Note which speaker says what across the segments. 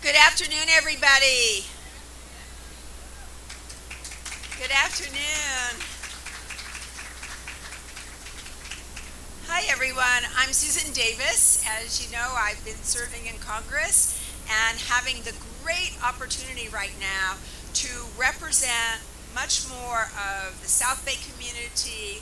Speaker 1: Good afternoon, everybody. Good afternoon. Hi, everyone. I'm Susan Davis. As you know, I've been serving in Congress and having the great opportunity right now to represent much more of the South Bay community,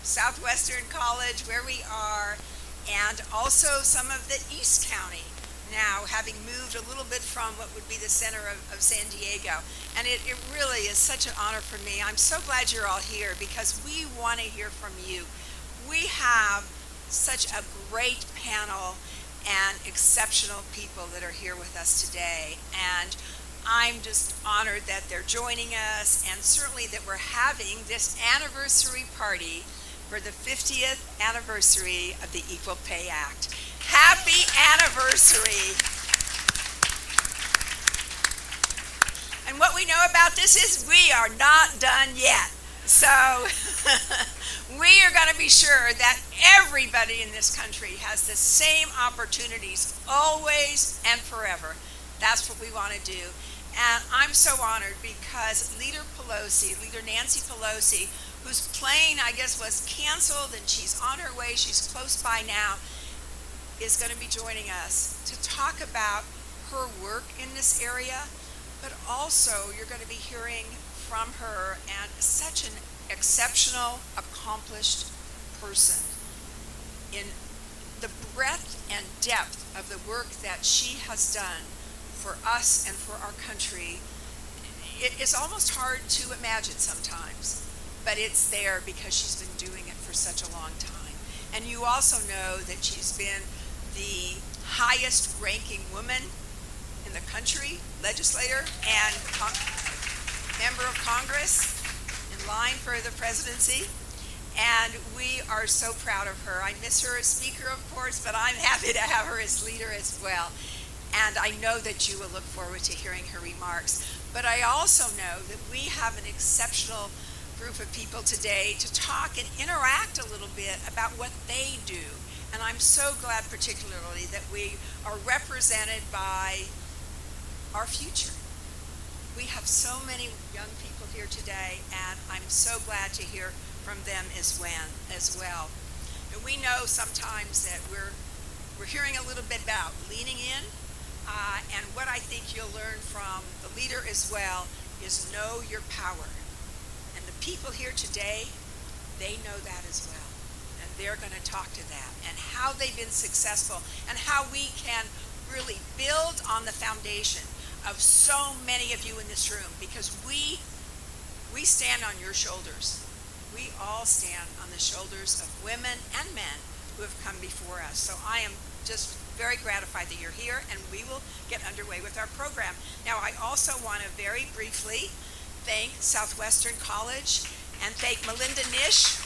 Speaker 1: Southwestern College, where we are, and also some of the East County. Now, having moved a little bit from what would be the center of San Diego. And it really is such an honor for me. I'm so glad you're all here because we want to hear from you. We have such a great panel and exceptional people that are here with us today. And I'm just honored that they're joining us, and certainly that we're having this anniversary party for the 50th anniversary of the Equal Pay Act. Happy anniversary! And what we know about this is we are not done yet. So we are going to be sure that everybody in this country has the same opportunities always and forever. That's what we want to do. And I'm so honored because Leader Nancy Pelosi, whose plane, I guess, was canceled and she's on her way, she's close by now, is going to be joining us to talk about her work in this area, but also you're going to be hearing from her, and such an exceptional, accomplished person in the breadth and depth of the work that she has done for us and for our country. It is almost hard to imagine sometimes, but it's there because she's been doing it for such a long time. And you also know that she's been the highest ranking woman in the country, legislator and member of Congress in line for the presidency. And we are so proud of her. I miss her as speaker, of course, but I'm happy to have her as leader as well. And I know that you will look forward to hearing her remarks. But I also know that we have an exceptional group of people today to talk and interact a little bit about what they do. And I'm so glad particularly that we are represented by our future. We have so many young people here today, and I'm so glad to hear from them as well. And we know sometimes that we're hearing a little bit about leaning in, and what I think you'll learn from the leader as well is know your power. And the people here today, they know that as well. And they're going to talk to that and how they've been successful and how we can really build on the foundation of so many of you in this room, because we stand on your shoulders. We all stand on the shoulders of women and men who have come before us. So I am just very gratified that you're here, and we will get underway with our program. Now, I also want to very briefly thank Southwestern College and thank Melinda Nish.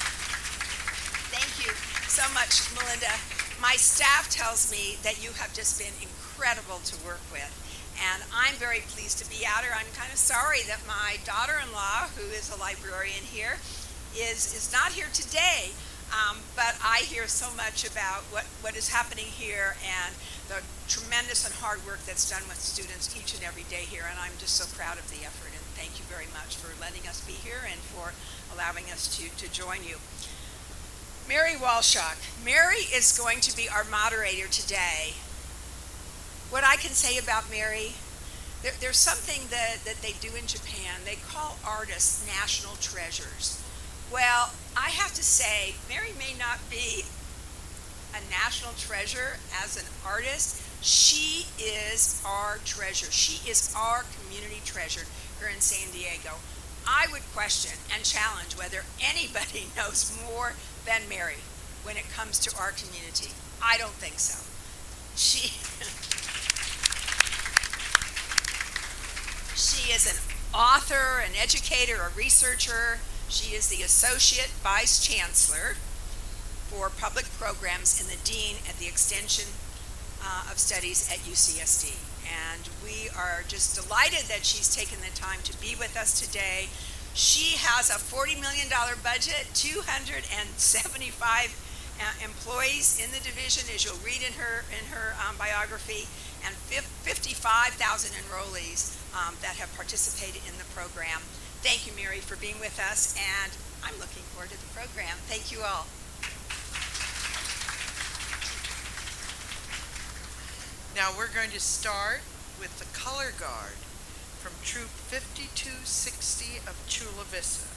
Speaker 1: Thank you so much, Melinda. My staff tells me that you have just been incredible to work with. And I'm very pleased to be out here. I'm kind of sorry that my daughter-in-law, who is a librarian here, is not here today. But I hear so much about what is happening here and the tremendous and hard work that's done with students each and every day here. And I'm just so proud of the effort. And thank you very much for letting us be here and for allowing us to join you. Mary Walshock. Mary is going to be our moderator today. What I can say about Mary, there's something that they do in Japan. They call artists national treasures. Well, I have to say, Mary may not be a national treasure as an artist. She is our treasure. She is our community treasure here in San Diego. I would question and challenge whether anybody knows more than Mary when it comes to our community. I don't think so. She is an author, an educator, a researcher. She is the Associate Vice Chancellor for Public Programs and the Dean at the Extension of Studies at UCSD. And we are just delighted that she's taken the time to be with us today. She has a $40 million budget, 275 employees in the division, as you'll read in her biography, and 55,000 enrollees that have participated in the program. Thank you, Mary, for being with us, and I'm looking forward to the program. Thank you all.
Speaker 2: Now we're going to start with the color guard from Troop 5260 of Chula Vista.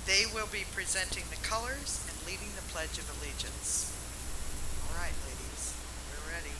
Speaker 2: They will be presenting the colors and leading the Pledge of Allegiance. All right, ladies, we're ready.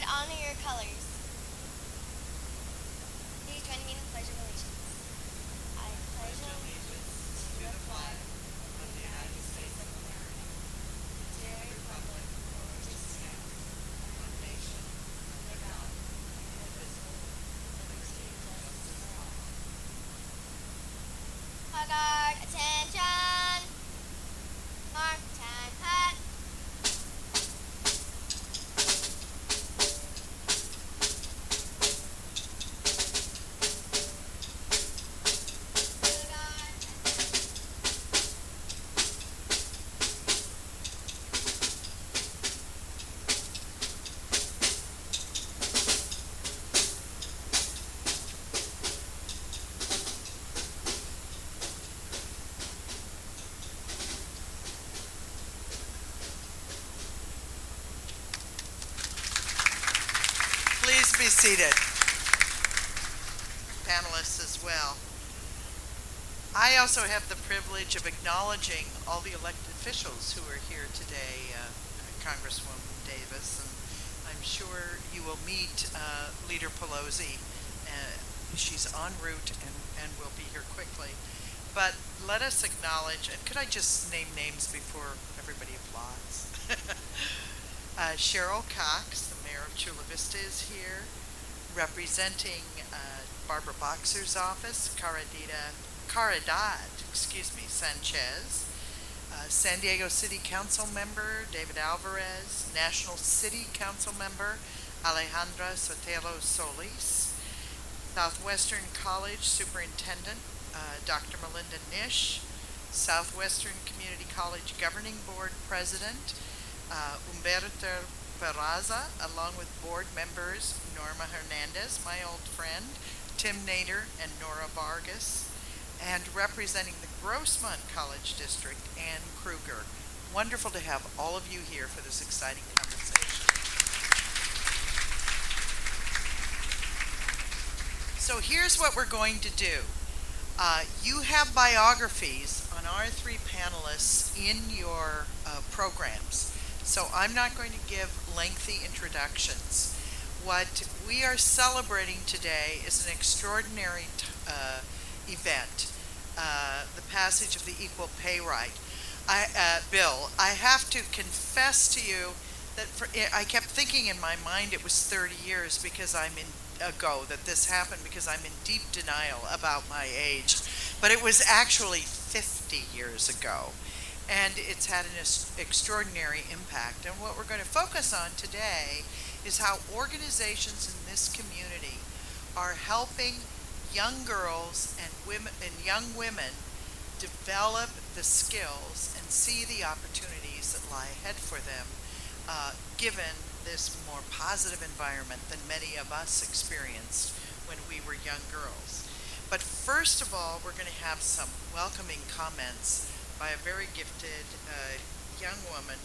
Speaker 3: Honor your colors. Please join me in the Pledge of Allegiance. I pledge allegiance to the flag of the United States of America, and to the republic for which it stands, one nation, under God, indivisible, with liberty and justice for all. Color guard, attention! Mark, time, cut!
Speaker 2: Please be seated. Panelists as well. I also have the privilege of acknowledging all the elected officials who are here today, Congresswoman Davis, and I'm sure you will meet Leader Pelosi. She's en route and will be here quickly. But let us acknowledge, and could I just name names before everybody applauds? Cheryl Cox, the mayor of Chula Vista, is here. Representing Barbara Boxer's office, Caridad Sanchez. San Diego City Council member David Alvarez. National City Council member Alejandra Sotelo Solis. Southwestern College Superintendent Dr. Melinda Nish. Southwestern Community College Governing Board President Humberto Peraza, along with board members Norma Hernandez, my old friend, Tim Nader, and Nora Vargas, and representing the Grossmont College District, Ann Kruger. Wonderful to have all of you here for this exciting conversation. So here's what we're going to do. You have biographies on our three panelists in your programs. So I'm not going to give lengthy introductions. What we are celebrating today is an extraordinary event, the passage of the Equal Pay Bill. I have to confess to you that I kept thinking in my mind it was 30 years ago that this happened, because I'm in deep denial about my age. But it was actually 50 years ago. And it's had an extraordinary impact. And what we're going to focus on today is how organizations in this community are helping young girls and young women develop the skills and see the opportunities that lie ahead for them, given this more positive environment than many of us experienced when we were young girls. But first of all, we're going to have some welcoming comments by a very gifted young woman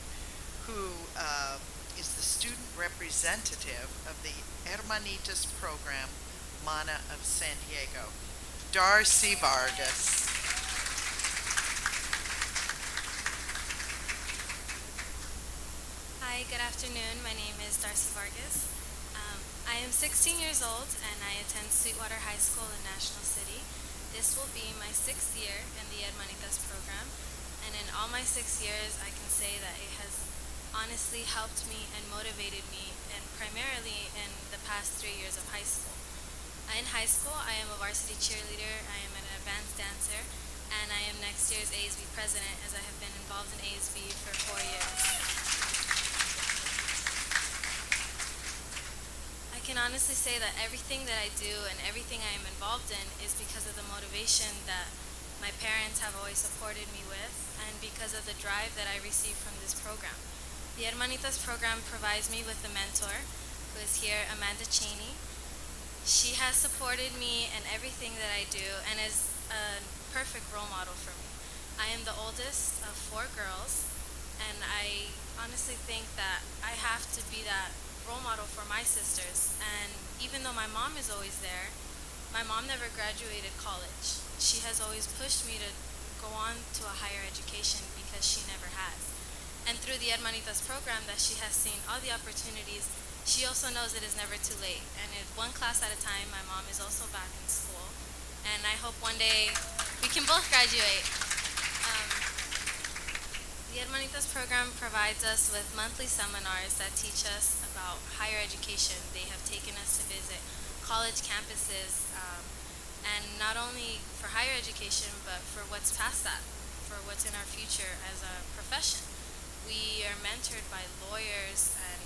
Speaker 2: who is the student representative of the Hermanitas program, MANA of San Diego. Darcy Vargas.
Speaker 4: Hi, good afternoon. My name is Darcy Vargas. I am 16 years old and I attend Sweetwater High School in National City. This will be my 6th year in the Hermanitas program, and in all my 6 years, I can say that it has honestly helped me and motivated me, and primarily in the past 3 years of high school. In high school, I am a varsity cheerleader, I am an advanced dancer, and I am next year's ASB president, as I have been involved in ASB for 4 years. I can honestly say that everything that I do and everything I am involved in is because of the motivation that my parents have always supported me with, and because of the drive that I receive from this program. The Hermanitas program provides me with a mentor, who is here, Amanda Cheney. She has supported me in everything that I do and is a perfect role model for me. I am the oldest of 4 girls, and I honestly think that I have to be that role model for my sisters. And even though my mom is always there, my mom never graduated college. She has always pushed me to go on to a higher education because she never has. And through the Hermanitas program that she has seen all the opportunities, she also knows it is never too late. And in one class at a time, my mom is also back in school. And I hope one day we can both graduate. The Hermanitas program provides us with monthly seminars that teach us about higher education. They have taken us to visit college campuses, and not only for higher education, but for what's past that, for what's in our future as a profession. We are mentored by lawyers and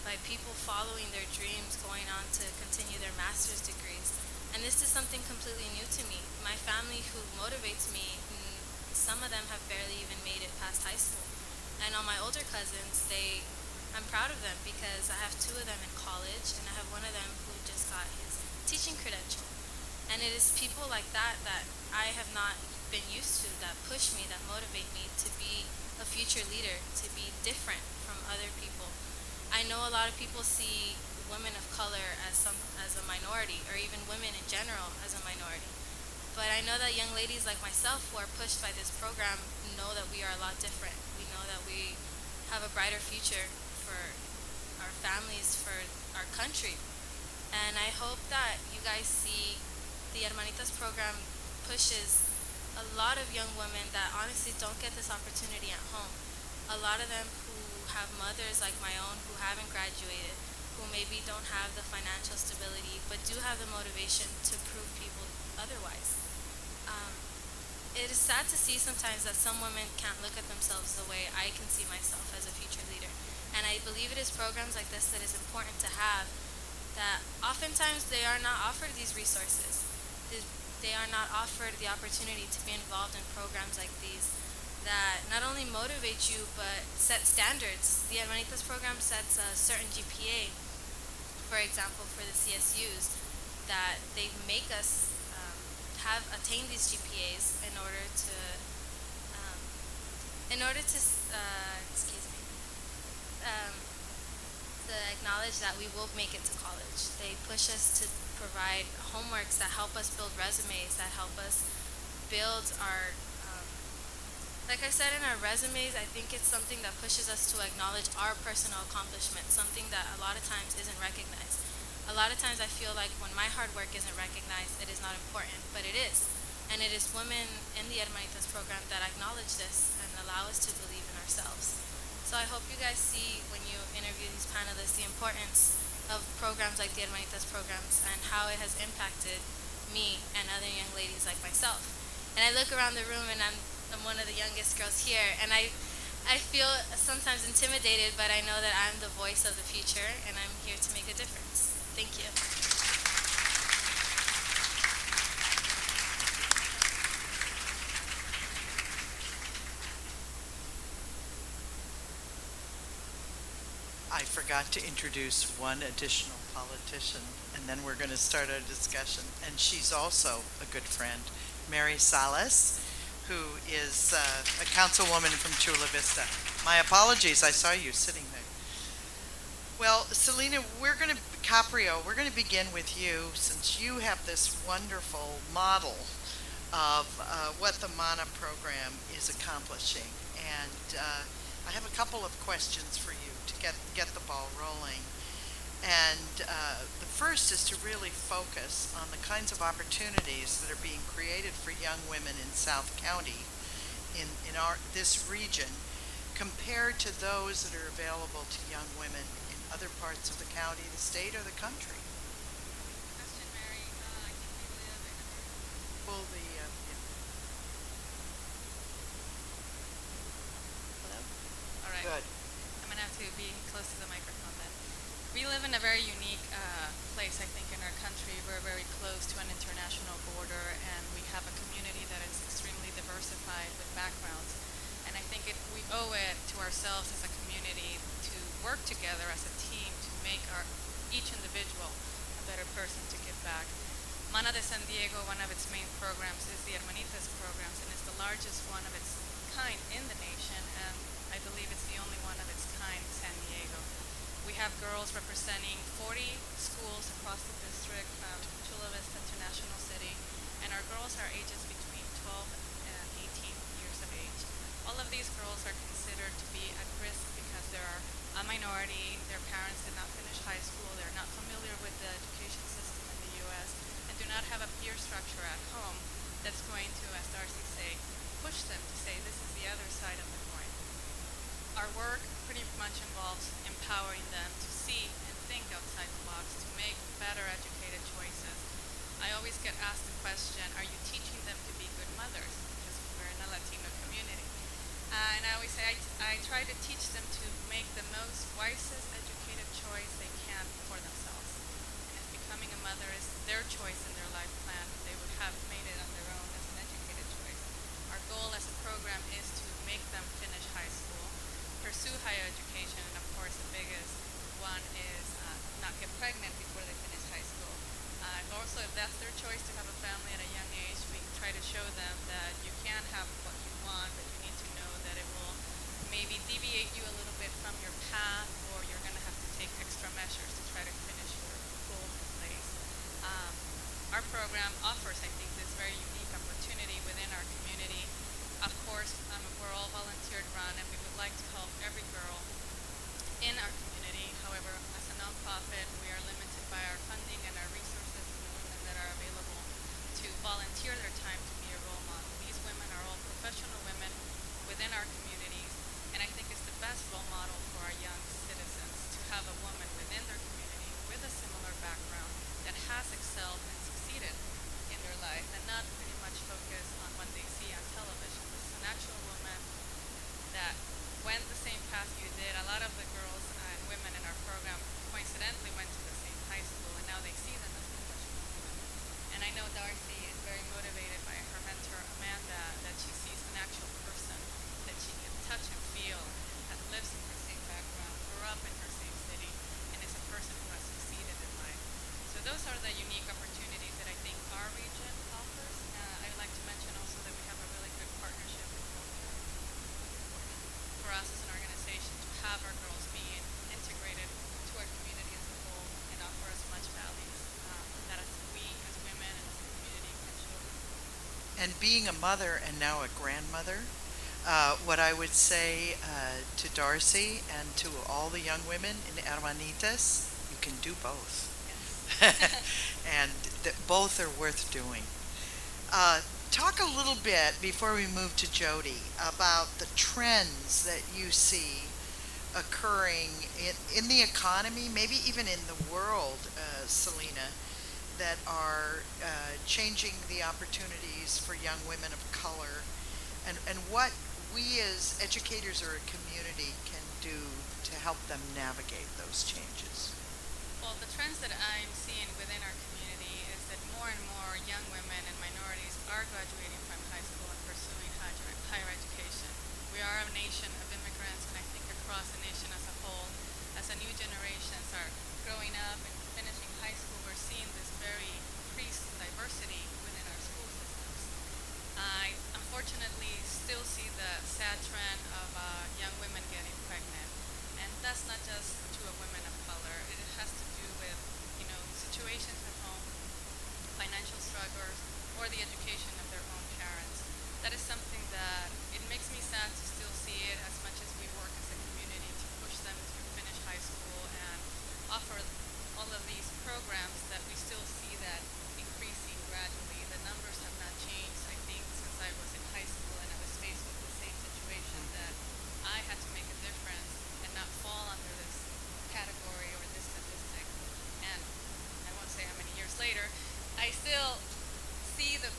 Speaker 4: by people following their dreams, going on to continue their master's degrees. And this is something completely new to me. My family, who motivates me, some of them have barely even made it past high school. And all my older cousins, I'm proud of them because I have 2 of them in college, and I have one of them who just got his teaching credential. And it is people like that that I have not been used to, that push me, that motivate me to be a future leader, to be different from other people. I know a lot of people see women of color as a minority, or even women in general as a minority. But I know that young ladies like myself who are pushed by this program know that we are a lot different. We know that we have a brighter future for our families, for our country. And I hope that you guys see the Hermanitas program pushes a lot of young women that honestly don't get this opportunity at home. A lot of them who have mothers like my own who haven't graduated, who maybe don't have the financial stability, but do have the motivation to prove people otherwise. It is sad to see sometimes that some women can't look at themselves the way I can see myself as a future leader. And I believe it is programs like this that is important to have, that oftentimes they are not offered these resources. They are not offered the opportunity to be involved in programs like these that not only motivate you but set standards. The Hermanitas program sets a certain GPA, for example, for the CSUs, that they make us have attained these GPAs in order to to acknowledge that we will make it to college. They push us to provide homeworks that help us build resumes, that help us build our like I said, in our resumes, I think it's something that pushes us to acknowledge our personal accomplishments, something that a lot of times isn't recognized. A lot of times I feel like when my hard work isn't recognized, it is not important, but it is. And it is women in the Hermanitas program that acknowledge this and allow us to believe in ourselves. So I hope you guys see, when you interview these panelists, the importance of programs like the Hermanitas programs and how it has impacted me and other young ladies like myself. And I look around the room and I'm one of the youngest girls here, and I feel sometimes intimidated, but I know that I'm the voice of the future and I'm here to make a difference. Thank you.
Speaker 2: I forgot to introduce one additional politician, and then we're going to start our discussion. And she's also a good friend, Mary Salas, who is a councilwoman from Chula Vista. My apologies, I saw you sitting there. Well, Selena, we're going to Caprio, we're going to begin with you since you have this wonderful model of what the MANA program is accomplishing. And I have a couple of questions for you to get the ball rolling. And the first is to really focus on the kinds of opportunities that are being created for young women in South County in this region compared to those that are available to young women in other parts of the county, the state, or the country.
Speaker 4: Question, Mary. I think we live in a
Speaker 2: Pull the
Speaker 4: Hello? All right.
Speaker 2: good.
Speaker 4: I'm going to have to be close to the microphone then. We live in a very unique place, I think, in our country. We're very close to an international border, and we have a community that is extremely diversified with backgrounds. And I think we owe it to ourselves as a community to work together as a team to make each individual a better person to give back. Mana de San Diego, one of its main programs is the Hermanitas programs, and it's the largest one of its kind in the nation, and I believe it's the only one of its kind in San Diego. We have girls representing 40 schools across the district from Chula Vista to National City, and our girls are ages between 12 and 18 years of age. All of these girls are considered to be at risk because they are a minority, their parents did not finish high school, they're not familiar with the education system in the U.S., and do not have a peer structure at home that's going to, as Darcy say, push them to say this is the other side of the coin. Our work pretty much involves empowering them to see and think outside the box, to make better educated choices. I always get asked the question, are you teaching them to be good mothers? Because we're in a Latino community. And I always say I try to teach them to make the most wisest educated choice they can for themselves. And if becoming a mother is their choice in their life plan, they would have made it on their own as an educated choice. Our goal as a program is to make them finish high school, pursue higher education, and of course the biggest one is not get pregnant before they finish high school. Also, if that's their choice to have a family at a young age, we try to show them that you can have what you want, but you need to know that it will maybe deviate you a little bit from your path, or you're going to have to take extra measures to try to finish your goals in place. Our program offers, I think, this very unique opportunity within our community. Of course, we're all volunteer run, and we would like to help every girl in our community. However, as a nonprofit, we are limited by our funding and our resources and the women that are available to volunteer their time to be a role model. These women are all professional women within our communities, and I think it's the best role model for our young citizens to have a woman within their community with a similar background that has excelled and succeeded in their life, and not pretty much focus on what they see on television. This is an actual woman that went the same path you did. A lot of the girls and women in our program coincidentally went to the same high school, and now they see them as professional women. And I know Darcy is very motivated by her mentor Amanda, that she sees an actual person that she can touch and feel, that lives in her same background, grew up in her same city, and is a person who has succeeded in life. So those are the unique opportunities that I think our region offers. I'd like to mention also that we have a really good partnership with healthcare. For us as an organization to have our girls being integrated to our community as a whole and offer us much values that we as women and as a community can show them.
Speaker 2: And being a mother and now a grandmother, what I would say to Darcy and to all the young women in Hermanitas, you can do both. And both are worth doing. Talk a little bit before we move to Jody about the trends that you see occurring in the economy, maybe even in the world, Selena, that are changing the opportunities for young women of color, and what we as educators or a community can do to help them navigate those changes.
Speaker 4: Well, the trends that I'm seeing within our community is that more and more young women and minorities are graduating from high school and pursuing higher education. We are a nation of immigrants, and I think across the nation as a whole, as a new generations are growing up and finishing high school, we're seeing this very increased diversity within our school systems. I unfortunately still see the sad trend of young women getting pregnant, and that's not just to a women of color. It has to do with
Speaker 5: situations at home, financial struggles, or the education of their own parents. That is something that it makes me sad to still see it, as much as we work as a community to push them to finish high school and offer all of these programs, that we still see that increasing gradually. The numbers have not changed, I think, since I was in high school and I was faced with the same situation, that I had to make a difference and not fall under this category or this statistic. And I won't say how many years later, I still see the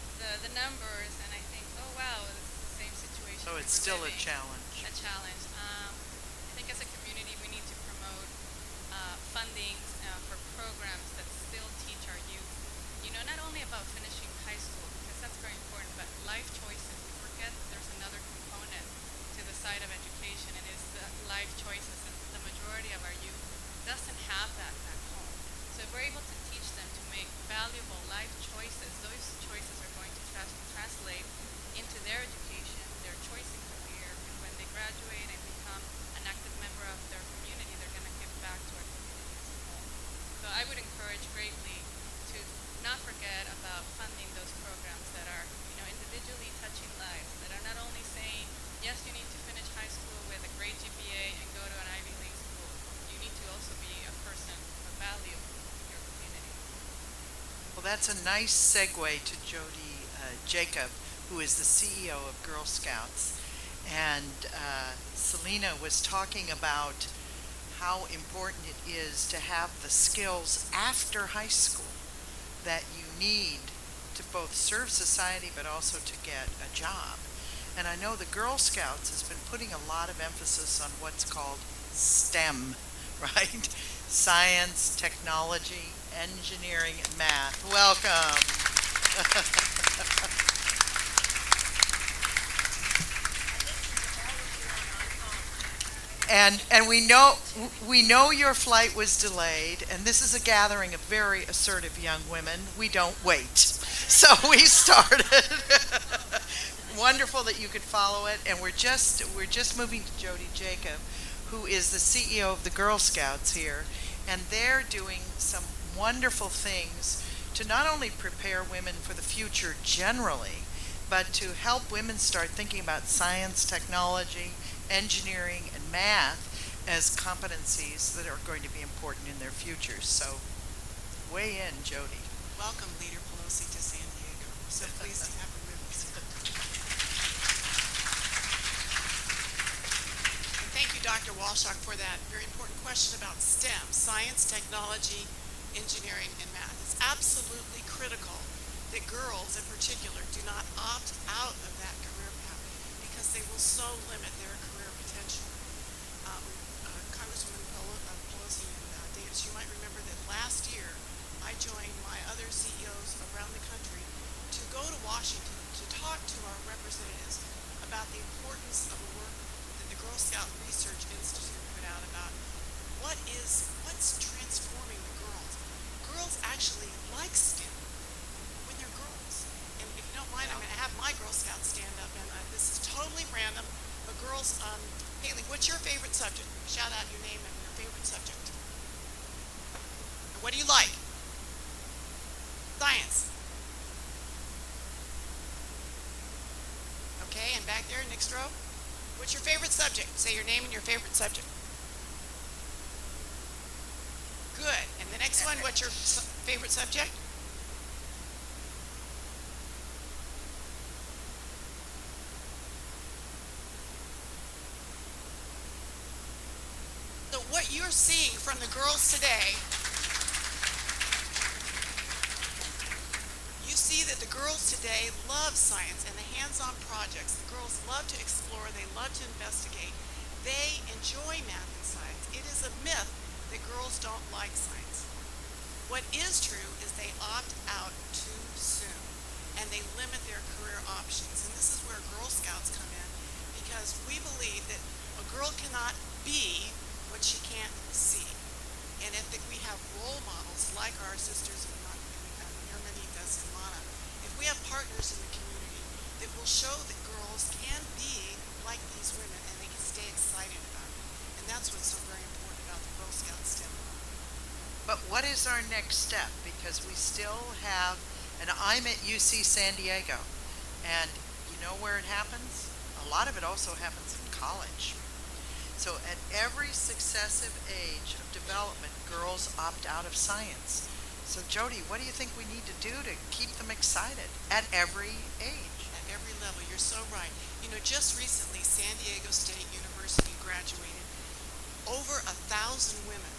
Speaker 5: numbers and I think, oh wow, this is the same situation.
Speaker 2: So
Speaker 5: we
Speaker 2: it's
Speaker 5: were
Speaker 2: still a
Speaker 5: living.
Speaker 2: challenge.
Speaker 5: A challenge. I think as a community we need to promote funding for programs that still teach our youth, not only about finishing high school, because that's very important, but life choices. We forget that there's another component to the side of education, and it's the life choices. And the majority of our youth doesn't have that back home. So if we're able to teach them to make valuable life choices, those choices are going to translate into their education, their choice in career, and when they graduate and become an active member of their community, they're going to give back to our community as a whole. So I would encourage greatly to not forget about funding those programs that are, individually touching lives, that are not only saying, yes, you need to finish high school with a great GPA and go to an Ivy League school. You need to also be a person of value in your community.
Speaker 2: Well, that's a nice segue to Jody Jacob, who is the CEO of Girl Scouts. And Selena was talking about how important it is to have the skills after high school that you need to both serve society but also to get a job. And I know the Girl Scouts has been putting a lot of emphasis on what's called STEM, right? Science, technology, engineering, and math. Welcome. And we know your flight was delayed, and this is a gathering of very assertive young women. We don't wait. So we started. Wonderful that you could follow it, and we're just moving to Jody Jacob, who is the CEO of the Girl Scouts here, and they're doing some wonderful things to not only prepare women for the future generally, but to help women start thinking about science, technology, engineering, and math as competencies that are going to be important in their futures. So, weigh in, Jody.
Speaker 6: Welcome, Leader Pelosi, to San Diego. We're so pleased to have her with us. And thank you, Dr. Walshock, for that very important question about STEM, science, technology, engineering, and math. It's absolutely critical that girls in particular do not opt out of that career path, because they will so limit their career potential. Congresswoman Pelosi and Davis, you might remember that last year I joined my other CEOs around the country to go to Washington to talk to our representatives about the importance of the work that the Girl Scout Research Institute put out about what's transforming the girls. Girls actually like STEM when they're girls. And if you don't mind, I'm going to have my Girl Scouts stand up, and this is totally random, but girls, Haley, what's your favorite subject? Shout out your name and your favorite subject. And what do you like? Science. Okay, and back there, next row. What's your favorite subject? Say your name and your favorite subject. Good. And the next one, what's your favorite subject? So what you're seeing from the girls today, you see that the girls today love science and the hands-on projects. The girls love to explore, they love to investigate. They enjoy math and science. It is a myth that girls don't like science. What is true is they opt out too soon and they limit their career options. And this is where Girl Scouts come in, because we believe that a girl cannot be what she can't see. And if we have role models like our sisters in Hermanitas and Mana, if we have partners in the community that will show that girls can be like these women and they can stay excited about it. And that's what's so very important about the Girl Scout STEM.
Speaker 2: But what is our next step? Because we still have, and I'm at UC San Diego, and you know where it happens? A lot of it also happens in college. So at every successive age of development, girls opt out of science. So Jody, what do you think we need to do to keep them excited at every age?
Speaker 6: At every level. You're so right. You know, just recently, San Diego State University graduated over 1,000 women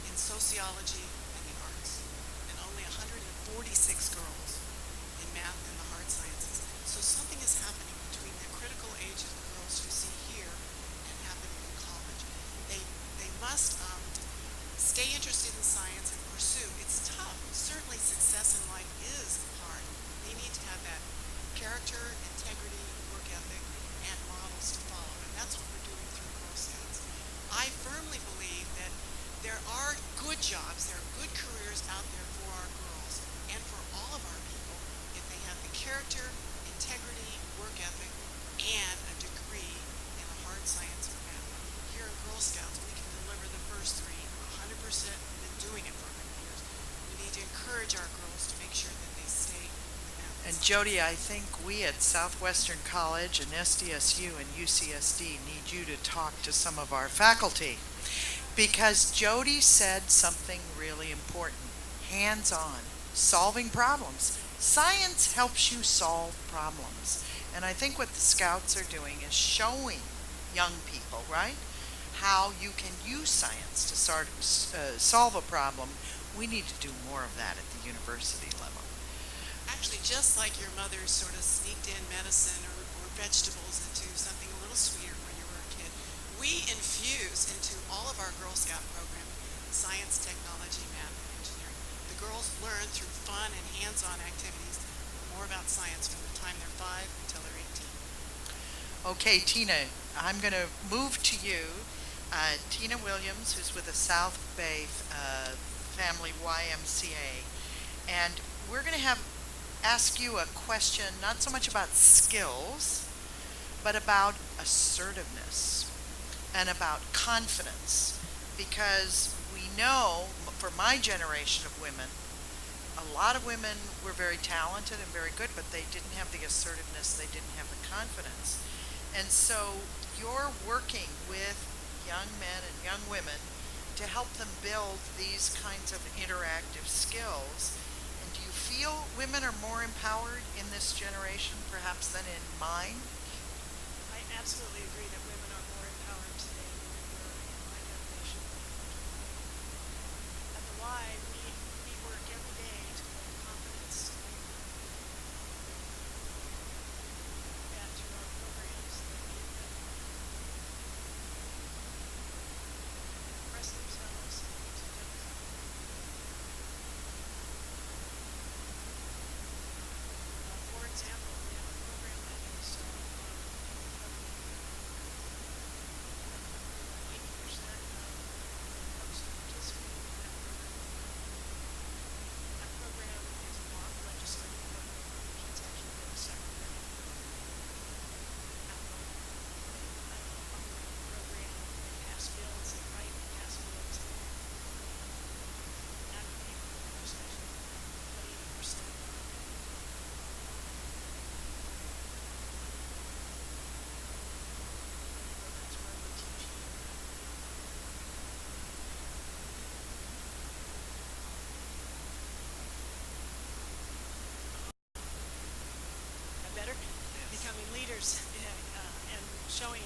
Speaker 6: in sociology and the arts, and only 146 girls in math and the hard sciences. So something is happening between the critical age of the girls you see here and happening in college. They must stay interested in science and pursue. It's tough. Certainly success in life is hard. They need to have that character, integrity, work ethic, and models to follow. And that's what we're doing through Girl Scouts. I firmly believe that there are good jobs, there are good careers out there for our girls and for all of our people if they have the character, integrity, work ethic, and a degree in a hard science or math. Here in Girl Scouts, we can deliver the first three 100%. We've been doing it for 100 years. We need to encourage our girls to make sure that they stay in math.
Speaker 2: And Jody, I think we at Southwestern College and SDSU and UCSD need you to talk to some of our faculty, because Jody said something really important: hands-on, solving problems. Science helps you solve problems. And I think what the Scouts are doing is showing young people, right, how you can use science to solve a problem. We need to do more of that at the university level.
Speaker 6: Actually, just like your mother sort of sneaked in medicine or vegetables into something a little sweeter when you were a kid, we infuse into all of our Girl Scout program science, technology, math, and engineering. The girls learn through fun and hands-on activities more about science from the time they're 5 until they're 18.
Speaker 2: Okay, Tina, I'm going to move to you. Tina Williams, who's with the South Bay Family YMCA, and we're going to ask you a question not so much about skills, but about assertiveness and about confidence, because we know for my generation of women, a lot of women were very talented and very good, but they didn't have the assertiveness, they didn't have the confidence. And so you're working with young men and young women to help them build these kinds of interactive skills. And do you feel women are more empowered in this generation perhaps than in mine?
Speaker 7: I absolutely agree that women are more empowered today than they were in my generation. At the Y, we work every day to build confidence that through our programs that give them express themselves and to develop. For example, we have a program that is 80% of folks who participate in that program. That program is a mock legislative program. Kids actually go to second grade. Have a program, they pass bills, they write, they pass bills, and advocate for legislation. But 80%. That's where we teach you. Better becoming leaders and showing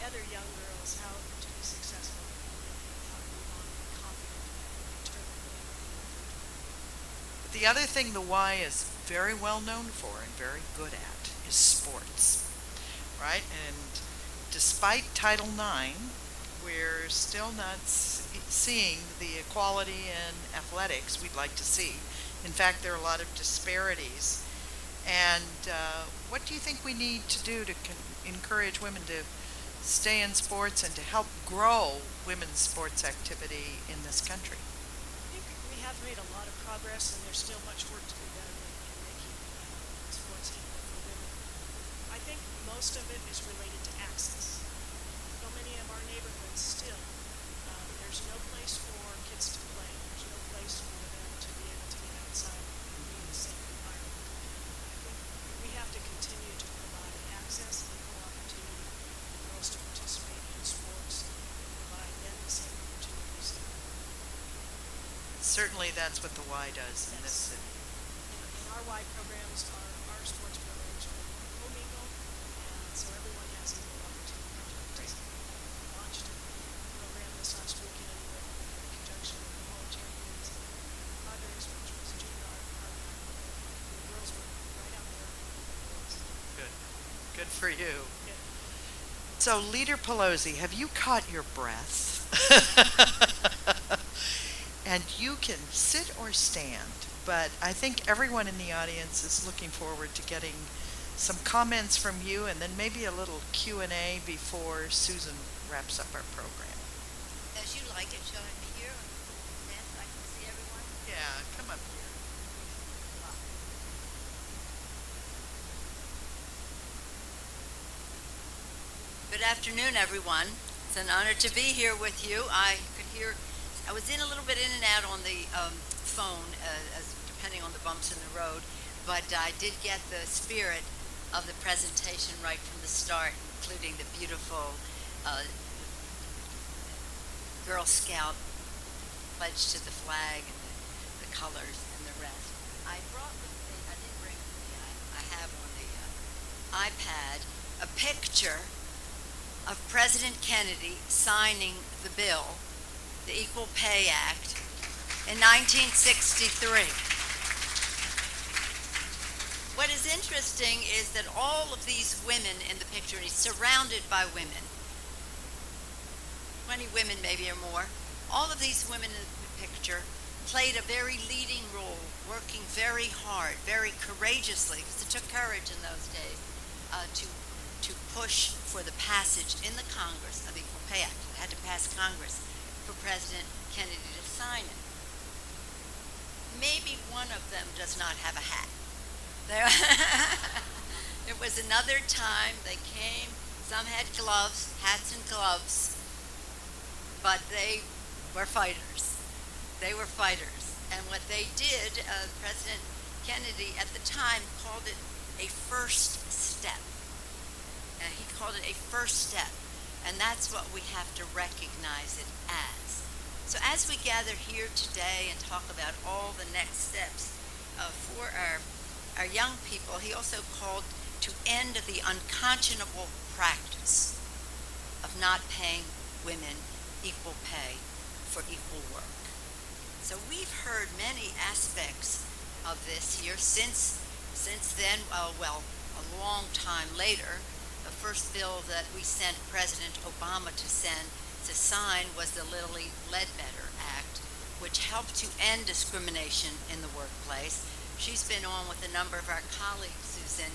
Speaker 7: other young girls how to be successful and how to move on and be confident and determined in everything that they're doing.
Speaker 2: The other thing the Y is very well known for and very good at is sports, right? And despite Title IX, we're still not seeing the equality in athletics we'd like to see. In fact, there are a lot of disparities. And what do you think we need to do to encourage women to stay in sports and to help grow women's sports activity in this country?
Speaker 7: I think we have made a lot of progress, and there's still much work to be done in making sports equal for women. I think most of it is related to access. So many of our neighborhoods still, there there's no place for kids to play. There's no place for them to be able to get outside and be in a safe environment. I think we have to continue to provide access and equal opportunity for girls to participate in sports and provide them the same opportunities that
Speaker 2: Certainly that's what the Y does in this city.
Speaker 7: in our Y programs, our sports programs are commingled, and so everyone has equal opportunity to participate. We launched a program this last weekend in conjunction with the Hall of Champions and Padres, which was junior art program. The girls were right out there.
Speaker 2: Good. Good for you.
Speaker 7: Good.
Speaker 2: So, Leader Pelosi, have you caught your breath? And you can sit or stand, but I think everyone in the audience is looking forward to getting some comments from you and then maybe a little Q&A before Susan wraps up our program.
Speaker 8: As you like it, shall I be here? Then I can see everyone.
Speaker 2: Yeah, come up here.
Speaker 8: Good afternoon, everyone. It's an honor to be here with you. I was in a little bit in and out on the phone, as depending on the bumps in the road, but I did get the spirit of the presentation right from the start, including the beautiful Girl Scout pledge to the flag and the colors and the rest. I brought with me, I didn't bring with me, I have on the iPad a picture of President Kennedy signing the bill, the Equal Pay Act, in 1963. What is interesting is that all of these women in the picture, and he's surrounded by women, 20 women maybe or more, all of these women in the picture played a very leading role, working very hard, very courageously, because it took courage in those days, to push for the passage in the Congress of the Equal Pay Act. It had to pass Congress for President Kennedy to sign it. Maybe one of them does not have a hat. There was another time they came, some had gloves, hats and gloves, but they were fighters. They were fighters. And what they did, President Kennedy at the time called it a first step. He called it a first step, and that's what we have to recognize it as. So as we gather here today and talk about all the next steps for our young people, he also called to end the unconscionable practice of not paying women equal pay for equal work. So we've heard many aspects of this here since then, a long time later. The first bill that we sent President Obama to sign was the Lilly Ledbetter Act, which helped to end discrimination in the workplace. She's been on with a number of our colleagues, Susan,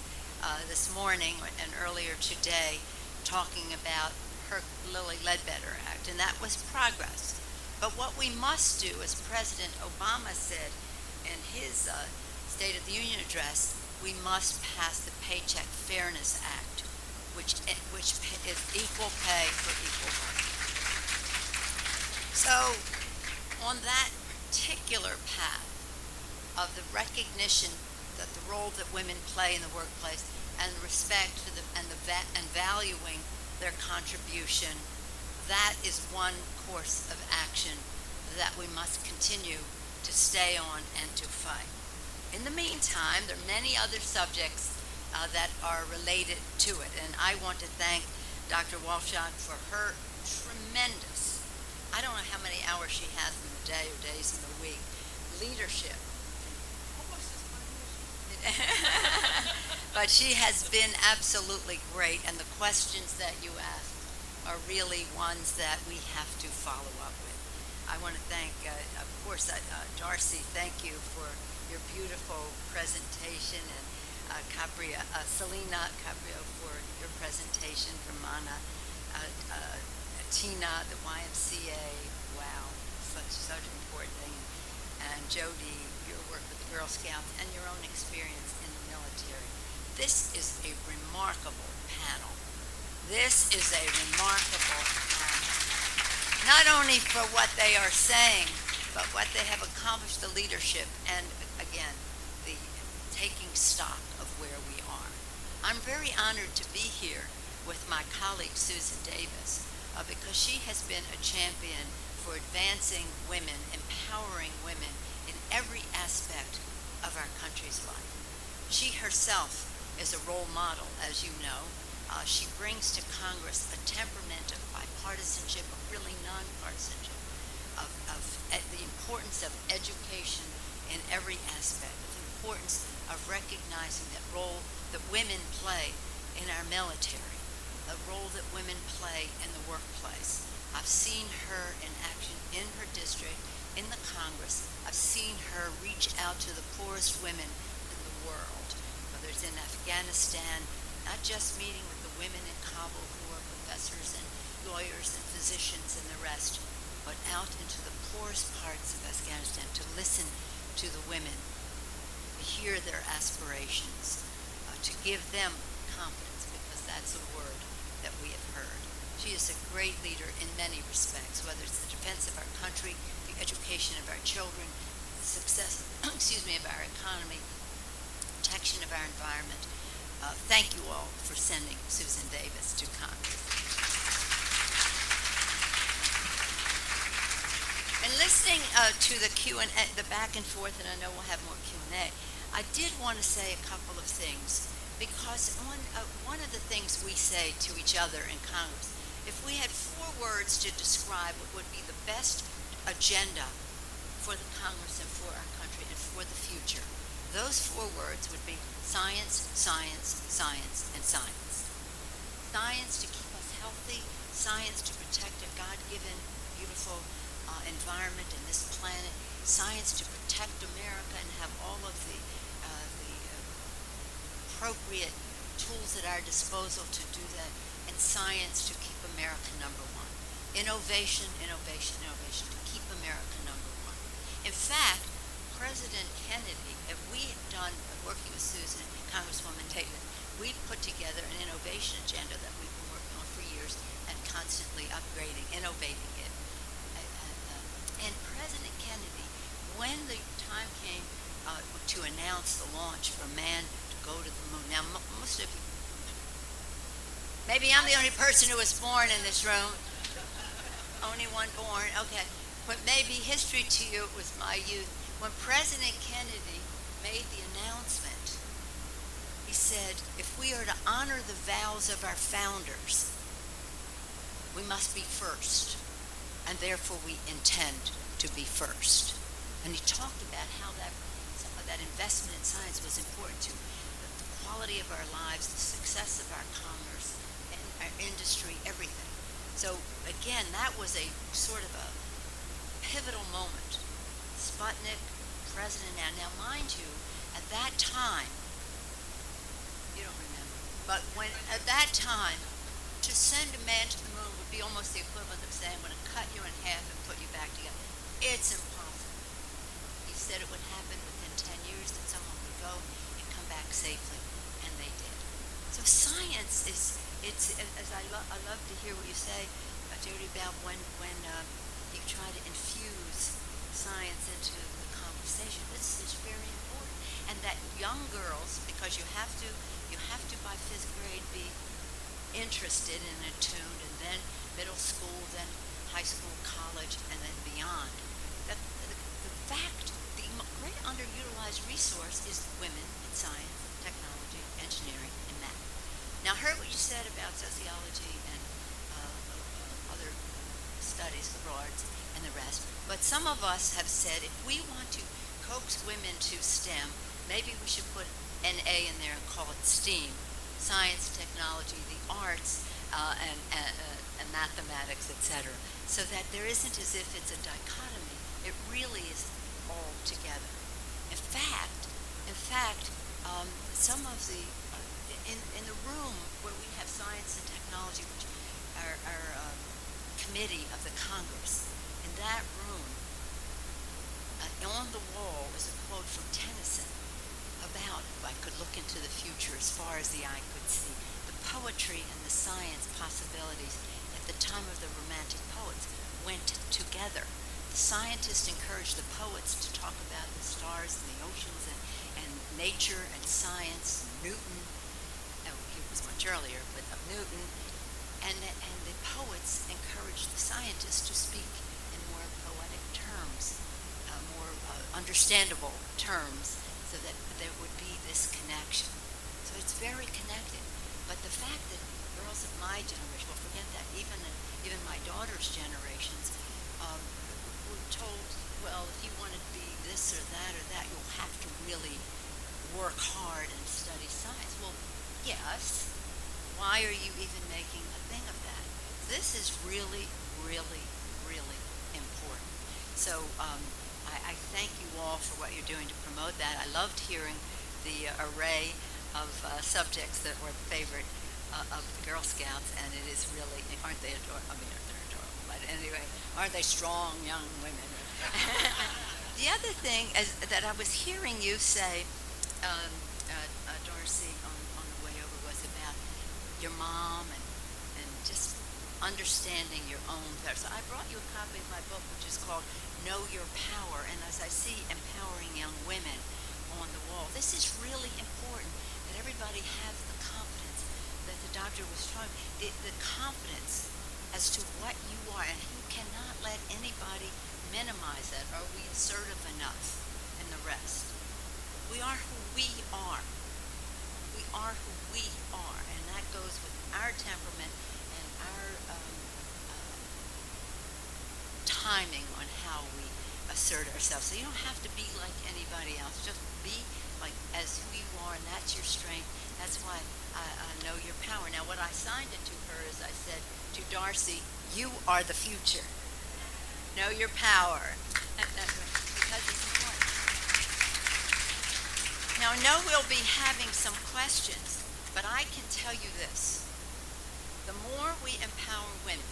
Speaker 8: this morning and earlier today, talking about her Lilly Ledbetter Act, and that was progress. But what we must do, as President Obama said in his State of the Union address, we must pass the Paycheck Fairness Act, which is equal pay for equal work. So, on that particular path of the recognition that the role that women play in the workplace and respect for them and valuing their contribution, that is one course of action that we must continue to stay on and to fight. In the meantime, there are many other subjects that are related to it. And I want to thank Dr. Walshak for her tremendous, I don't know how many hours she has in the day or days in the week, leadership. But she has been absolutely great, and the questions that you asked are really ones that we have to follow up with. I want to thank, of course, Darcy, thank you for your beautiful presentation, and Selena Caprio for your presentation, from Mana, Tina, the YMCA, wow, such an important thing, and Jody, your work with the Girl Scouts, and your own experience in the military. This is a remarkable panel. This is a remarkable panel. not only for what they are saying, but what they have accomplished, the leadership, and again, the taking stock of where we are. I'm very honored to be here with my colleague Susan Davis because she has been a champion for advancing women, empowering women in every aspect of our country's life. She herself is a role model, as you know. She brings to Congress a temperament of bipartisanship, of really nonpartisanship, of the importance of education in every aspect, the importance of recognizing that role that women play in our military, the role that women play in the workplace. I've seen her in action in her district, in the Congress. I've seen her reach out to the poorest women in the world, whether it's in Afghanistan, not just meeting with the women in Kabul who are professors and lawyers and physicians and the rest, but out into the poorest parts of Afghanistan to listen to the women, to hear their aspirations, to give them confidence, because that's a word that we have heard. She is a great leader in many respects, whether it's the defense of our country, the education of our children, the success, of our economy, protection of our environment. Thank you all for sending Susan Davis to Congress. And listening to the Q&A, the back and forth, and I know we'll have more Q&A, I did want to say a couple of things, because one of the things we say to each other in Congress, if we had 4 words to describe what would be the best agenda for the Congress and for our country and for the future, those 4 words would be science, science, science, and science. Science to keep us healthy, science to protect a God-given, beautiful environment in this planet, science to protect America and have all of the appropriate tools at our disposal to do that, and science to keep America number 1. Innovation, innovation, innovation to keep America number 1. In fact, President Kennedy, and we have done, working with Susan, Congresswoman Davis, we've put together an innovation agenda that we've been working on for years and constantly upgrading, innovating it. And President Kennedy, when the time came to announce the launch for man to go to the moon, now most of you, maybe I'm the only person who was born in this room, only one born, okay, but maybe history to you was my youth. When President Kennedy made the announcement, he said, if we are to honor the vows of our founders, we must be first, and therefore we intend to be first. And he talked about how that investment in science was important to the quality of our lives, the success of our commerce, and our industry, everything. So again, that was a sort of a pivotal moment. Sputnik, President now mind you, at that time, you don't remember, but when at that time, to send a man to the moon would be almost the equivalent of saying, I'm going to cut you in half and put you back together. It's impossible. He said it would happen within 10 years, that someone would go and come back safely, and they did. So science is, it's as I love to hear what you say, Jody, about when you try to infuse science into the conversation. This is very important, and that young girls, because you have to by 5th grade be interested and attuned, and then middle school, then high school, college, and then beyond. That the great underutilized resource is women in science, technology, engineering, and math. Now, I heard what you said about sociology and other studies, the arts, and the rest. But some of us have said if we want to coax women to STEM, maybe we should put an A in there and call it STEAM, science, technology, the arts, and mathematics, etc. So that there isn't as if it's a dichotomy. It really is all together. In fact, some of the in the room where we have science and technology, which are committee of the Congress, in that room, on the wall is a quote from Tennyson about, if I could look into the future as far as the eye could see, the poetry and the science possibilities at the time of the Romantic poets went together. The scientists encouraged the poets to talk about the stars and the oceans and nature and science. Newton, he was much earlier, but of Newton. And the poets encouraged the scientists to speak in more poetic terms, more understandable terms, so that there would be this connection. So it's very connected. But the fact that girls of my generation, well, forget that, even my daughter's generations, were told, well, if you want to be this or that, you'll have to really work hard and study science. Well, yes. Why are you even making a thing of that? This is really, really, really important. So I thank you all for what you're doing to promote that. I loved hearing the array of subjects that were the favorite of the Girl Scouts, and it is really, aren't they adorable? I mean, they're adorable, but anyway, aren't they strong young women? The other thing is that I was hearing you say, Darcy, on the way over, was about your mom and just understanding your own power. So I brought you a copy of my book, which is called Know Your Power. And as I see empowering young women on the wall, this is really important, that everybody has the confidence that the doctor was talking, the confidence as to what you are. And you cannot let anybody minimize that. Are we assertive enough in the rest? We are who we are. We are who we are, and that goes with our temperament and our timing on how we assert ourselves. So you don't have to be like anybody else. Just be like as who you are, and that's your strength. That's why I know your power. Now, what I signed it to her is I said to Darcy, you are the future. Know your power. Because it's important. Now, I know we'll be having some questions, but I can tell you this. The more we empower women,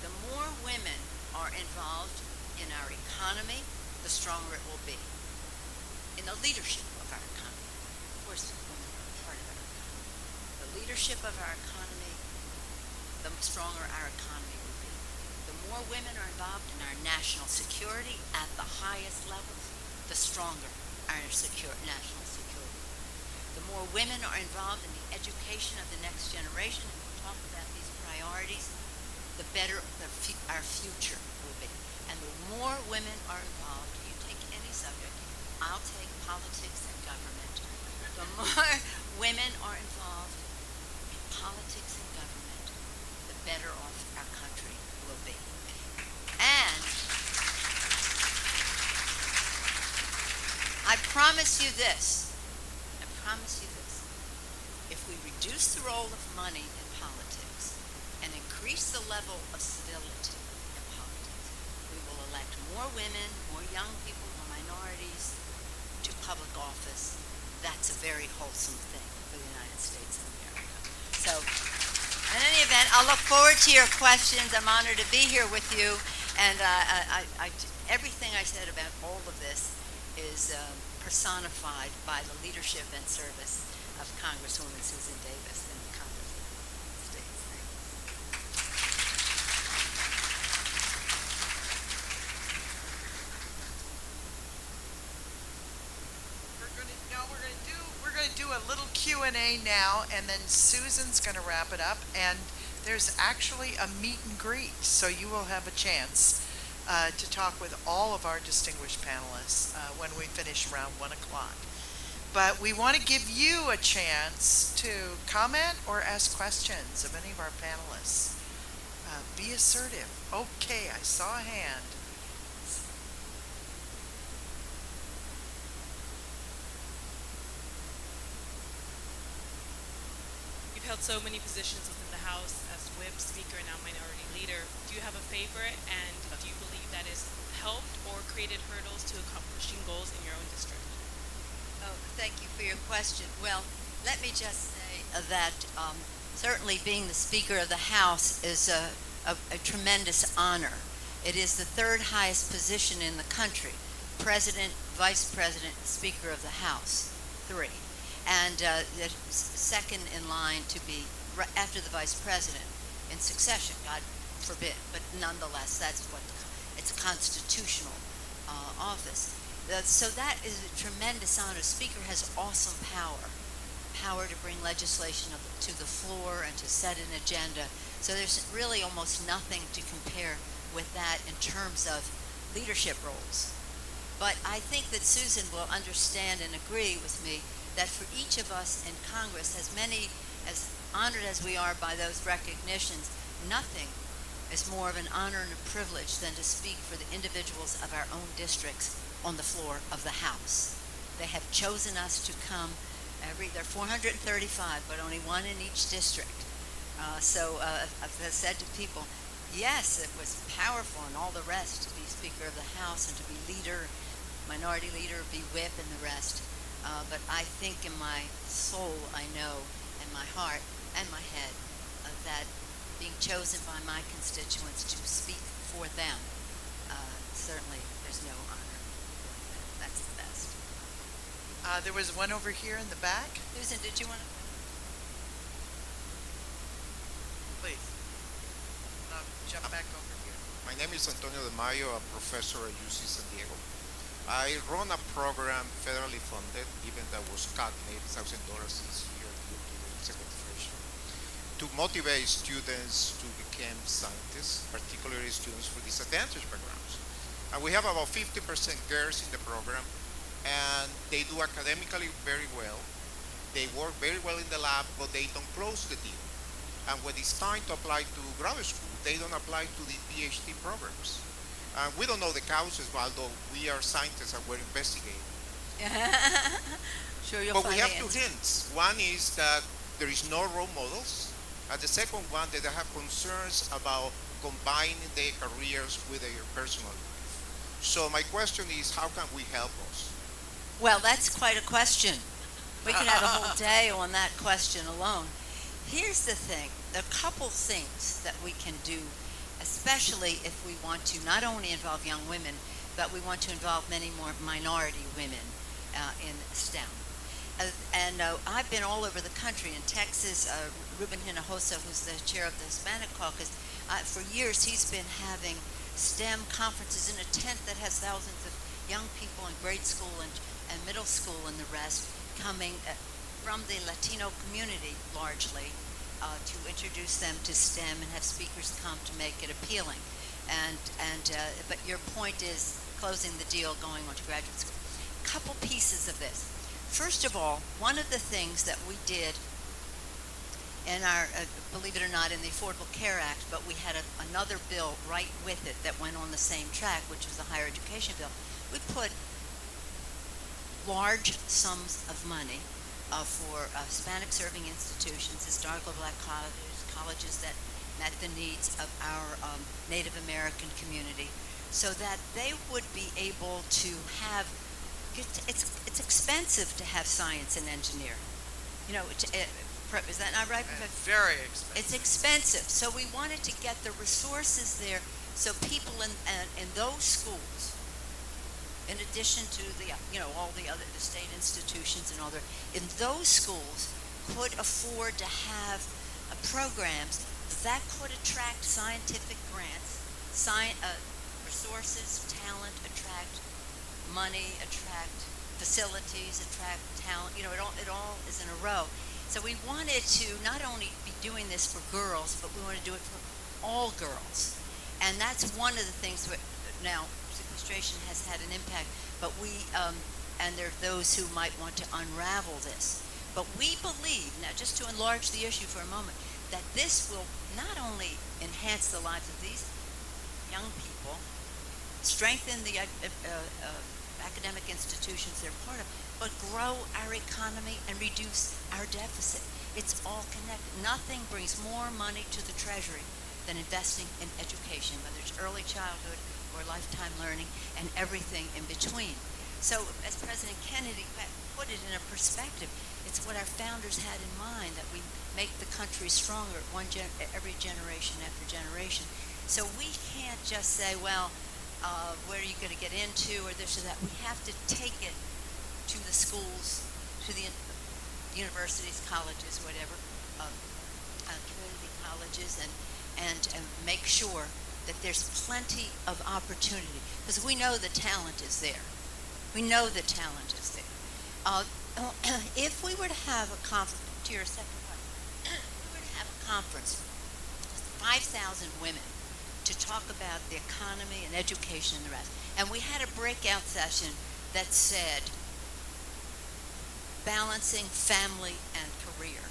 Speaker 8: the more women are involved in our economy, the stronger it will be. In the leadership of our economy. Of course, women are part of our economy. The leadership of our economy, the stronger our economy will be. The more women are involved in our national security at the highest levels, the stronger our national security. The more women are involved in the education of the next generation, and we'll talk about these priorities, the better our future will be. And the more women are involved, you take any subject, I'll take politics and government. The more women are involved in politics and government, the better off our country will be. And I promise you this. If we reduce the role of money in politics and increase the level of civility in politics, we will elect more women, more young people, more minorities to public office. That's a very wholesome thing for the United States of America. So, in any event, I'll look forward to your questions. I'm honored to be here with you. And everything I said about all of this is personified by the leadership and service of Congresswoman Susan Davis in the Congress of the United States.
Speaker 2: We're going to do a little Q&A now, and then Susan's going to wrap it up. And there's actually a meet and greet, so you will have a chance to talk with all of our distinguished panelists when we finish around 1 o'clock. But we want to give you a chance to comment or ask questions of any of our panelists. Be assertive. Okay, I saw a hand.
Speaker 9: You've held so many positions within the House as whip, speaker, and now minority leader. Do you have a favorite, and do you believe that has helped or created hurdles to accomplishing goals in your own district?
Speaker 8: Oh, thank you for your question. Well, let me just say that certainly being the Speaker of the House is a tremendous honor. It is the third highest position in the country. President, Vice President, Speaker of the House, 3. And the second in line to be after the Vice President in succession. God forbid, but nonetheless, that's what it's a constitutional office. So that is a tremendous honor. Speaker has awesome power to bring legislation to the floor and to set an agenda. So there's really almost nothing to compare with that in terms of leadership roles. But I think that Susan will understand and agree with me that for each of us in Congress, as honored as we are by those recognitions, nothing is more of an honor and a privilege than to speak for the individuals of our own districts on the floor of the House. They have chosen us to come there are 435, but only one in each district. So I've said to people, yes, it was powerful and all the rest to be Speaker of the House and to be leader, minority leader, be whip and the rest. But I think in my soul, I know, in my heart and my head, that being chosen by my constituents to speak for them, certainly there's no honor like that. That's the best.
Speaker 2: There was one over here in the back.
Speaker 8: Susan, did you want to?
Speaker 2: Please. Jump back over here.
Speaker 10: My name is Antonio De Mayo, a professor at UC San Diego. I run a program federally funded, even that was cut $80,000 this year due to the sequestration, to motivate students to become scientists, particularly students with disadvantaged backgrounds. And we have about 50% girls in the program, and they do academically very well. They work very well in the lab, but they don't close the deal. And when it's time to apply to graduate school, they don't apply to the PhD programs. We don't know the causes, although we are scientists and we're investigating.
Speaker 8: Sure, you'll
Speaker 10: But we
Speaker 8: find
Speaker 10: have
Speaker 8: the
Speaker 10: two
Speaker 8: answer.
Speaker 10: hints. One is that there is no role models, and the second one that they have concerns about combining their careers with their personal life. So my question is, how can we help us?
Speaker 8: Well, that's quite a question. We could have a whole day on that question alone. Here's the thing, a couple things that we can do, especially if we want to not only involve young women, but we want to involve many more minority women in STEM. I've been all over the country. In Texas, Ruben Hinojosa, who's the chair of the Hispanic Caucus, for years he's been having STEM conferences in a tent that has thousands of young people in grade school and middle school and the rest coming from the Latino community largely to introduce them to STEM and have speakers come to make it appealing. But your point is closing the deal, going on to graduate school. Couple pieces of this. First of all, one of the things that we did in our, believe it or not, in the Affordable Care Act, but we had another bill right with it that went on the same track, which was the higher education bill. We put large sums of money for Hispanic serving institutions, historical black colleges that met the needs of our Native American community, so that they would be able to have, it's expensive to have science and engineering. You know, is that not right?
Speaker 2: Very expensive.
Speaker 8: It's expensive. So we wanted to get the resources there so people in those schools, in addition to the, all the other the state institutions and all in those schools could afford to have programs that could attract scientific grants, resources, talent, attract money, attract facilities, attract talent. It all is in a row. So we wanted to not only be doing this for girls, but we want to do it for all girls. And that's one of the things that now sequestration has had an impact, but and there are those who might want to unravel this. But we believe, now just to enlarge the issue for a moment, that this will not only enhance the lives of these young people, strengthen the academic institutions they're part of, but grow our economy and reduce our deficit. It's all connected. Nothing brings more money to the Treasury than investing in education, whether it's early childhood or lifetime learning and everything in between. So as President Kennedy put it in a perspective, it's what our founders had in mind, that we make the country stronger every generation after generation. So we can't just say, well, where are you going to get into or this or that. We have to take it to the schools, to the universities, colleges, whatever, community colleges, and and make sure that there's plenty of opportunity, because we know the talent is there. We know the talent is there. If we were to have a conference, to your second question, if we were to have a conference with 5,000 women to talk about the economy and education and the rest, and we had a breakout session that said balancing family and career,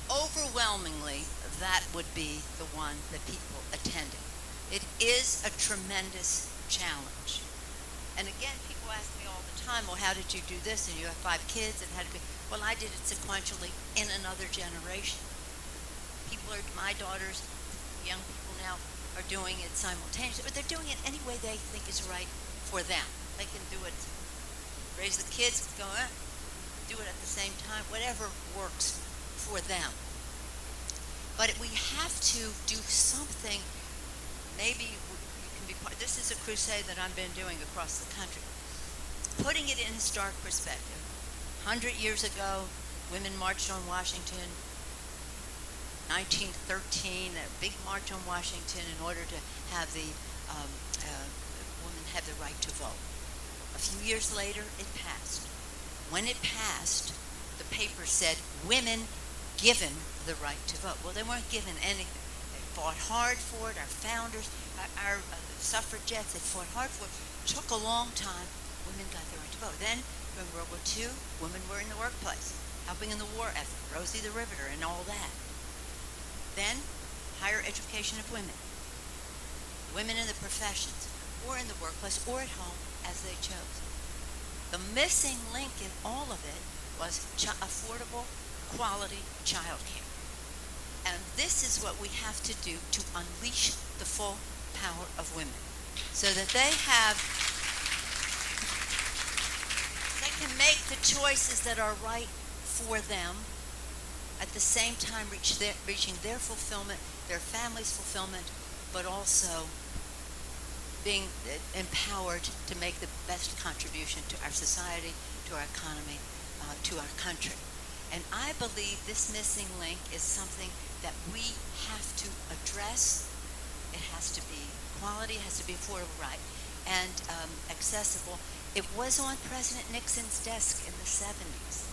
Speaker 8: overwhelmingly that would be the one that people attended. It is a tremendous challenge. And again, people ask me all the time, well, how did you do this? And you have 5 kids, and how did you? Well, I did it sequentially in another generation. My daughters, young people now, are doing it simultaneously, but they're doing it any way they think is right for them. They can do it, raise the kids, do it at the same time, whatever works for them. But we have to do something. Maybe you can be part. This is a crusade that I've been doing across the country, putting it in historic perspective. 100 years ago, women marched on Washington. 1913, a big march on Washington in order to have the women have the right to vote. A few years later, it passed. When it passed, the paper said women given the right to vote. Well, they weren't given anything. They fought hard for it. Our founders, our suffragettes, they fought hard for it. It took a long time. Women got the right to vote. Then, during World War II, women were in the workplace, helping in the war effort, Rosie the Riveter and all that. Then, higher education of women. Women in the professions, or in the workplace, or at home, as they chose. The missing link in all of it was affordable, quality childcare. And this is what we have to do to unleash the full power of women, so that they can make the choices that are right for them, at the same time reaching their fulfillment, their family's fulfillment, but also being empowered to make the best contribution to our society, to our economy, to our country. And I believe this missing link is something that we have to address. It has to be quality, it has to be affordable, right, and accessible. It was on President Nixon's desk in the 70s.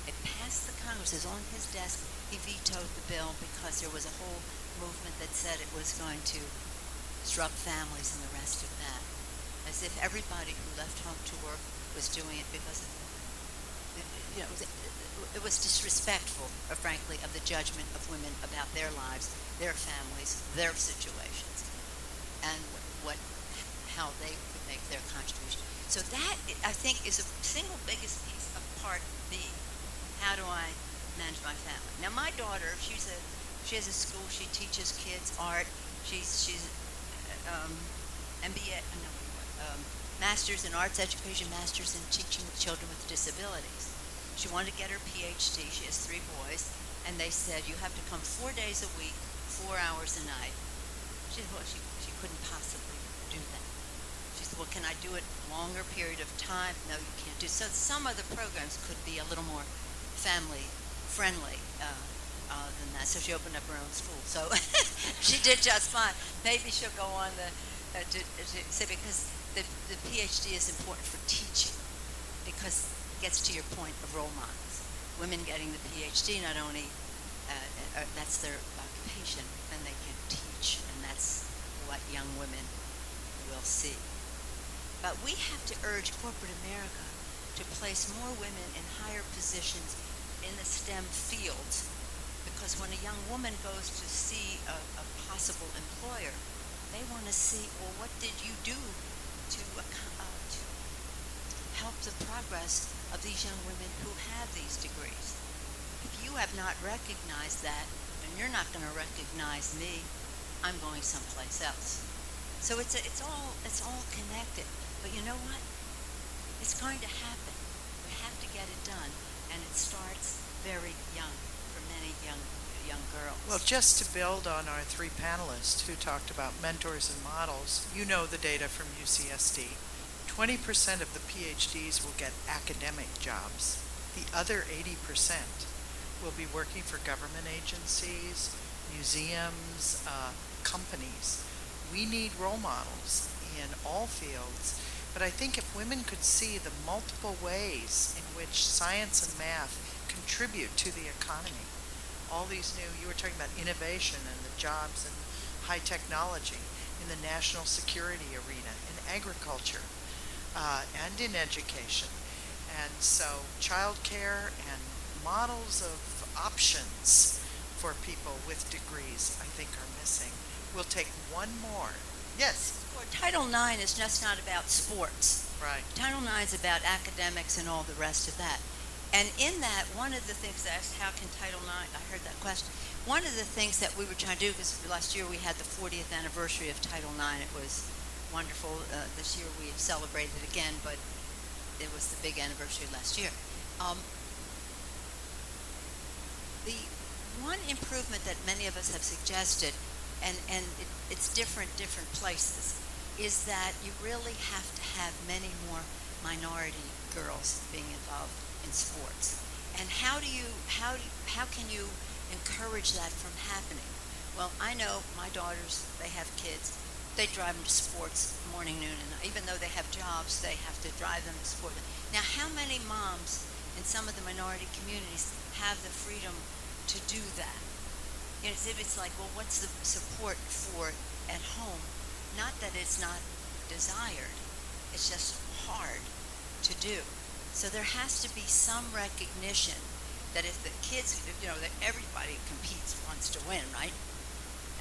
Speaker 8: It passed the Congress, it was on his desk. He vetoed the bill because there was a whole movement that said it was going to disrupt families and the rest of that. As if everybody who left home to work was doing it because it was disrespectful, frankly, of the judgment of women about their lives, their families, their situations, and how they could make their contribution. So that, I think, is the single biggest piece of part B. How do I manage my family? Now, my daughter, she has a school. She teaches kids art. She's MBA, Master's in Arts Education, Master's in Teaching Children with Disabilities. She wanted to get her PhD. She has 3 boys, and they said, you have to come 4 days a week, 4 hours a night. She said, well, she couldn't possibly do that. She said, well, can I do it longer period of time? No, you can't do it. So some of the programs could be a little more family friendly than that. So she opened up her own school. So she did just fine. Maybe she'll go on to say, because the PhD is important for teaching, because it gets to your point of role models. Women getting the PhD, not only that's their occupation, and they can teach, and that's what young women will see. But we have to urge corporate America to place more women in higher positions in the STEM fields, because when a young woman goes to see a possible employer, they want to see, well, what did you do to help the progress of these young women who have these degrees? If you have not recognized that, and you're not going to recognize me, I'm going someplace else. So it's all connected. But you know what? It's going to happen. We have to get it done, and it starts very young for many young girls.
Speaker 2: Well, just to build on our 3 panelists who talked about mentors and models, you know the data from UCSD. 20% of the PhDs will get academic jobs. The other 80% will be working for government agencies, museums, companies. We need role models in all fields, but I think if women could see the multiple ways in which science and math contribute to the economy, all these new, you were talking about innovation and the jobs and high technology in the national security arena, in agriculture, and in education. And so childcare and models of options for people with degrees, I think, are missing. We'll take one more. Yes.
Speaker 8: Well, Title IX is just not about sports.
Speaker 2: Right.
Speaker 8: Title IX is about academics and all the rest of that. And in that, one of the things that asked, how can Title IX, I heard that question. One of the things that we were trying to do, because last year we had the 40th anniversary of Title IX. It was wonderful. This year we celebrated again, but it was the big anniversary last year. The one improvement that many of us have suggested, and it's different places, is that you really have to have many more minority girls being involved in sports. And how can you encourage that from happening? Well, I know my daughters, they have kids, they drive them to sports morning, noon, and night. Even though they have jobs, they have to drive them to sport. Now, how many moms in some of the minority communities have the freedom to do that? You know, it's like, well, what's the support for at home? Not that it's not desired, it's just hard to do. So there has to be some recognition that if the kids, you know, that everybody competes, wants to win, right?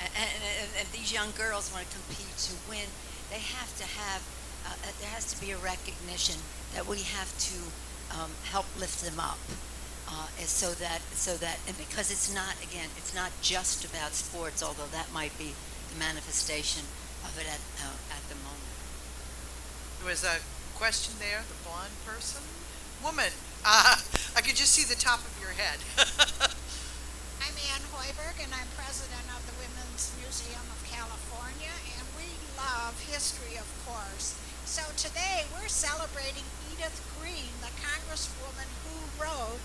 Speaker 8: And these young girls want to compete to win, they have to have, there has to be a recognition that we have to help lift them up. So that, and because it's not just about sports, although that might be the manifestation of it at the moment.
Speaker 2: There was a question there, the blonde person. Woman, I could just see the top of your head.
Speaker 11: I'm Ann Hoiberg, and I'm president of the Women's Museum of California, and we love history, of course. So today we're celebrating Edith Green, the Congresswoman who wrote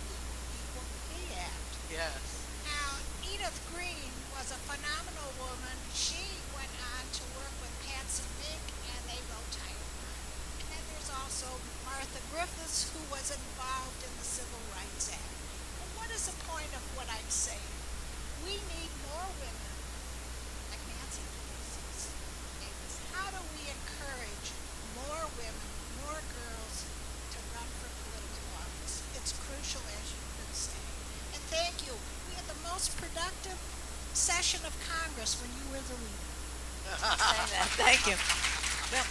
Speaker 11: the Equal Pay Act.
Speaker 2: Yes.
Speaker 11: Now, Edith Green was a phenomenal woman. She went on to work with Patsy Mink, and they wrote Title IX. And then there's also Martha Griffiths, who was involved in the Civil Rights Act. And what is the point of what I'm saying? We need more women like Nancy Pelosi. How do we encourage more women, more girls to run for political office? It's crucial, as you've been saying. And thank you. We had the most productive session of Congress when you were the leader.
Speaker 8: Thank you. Well,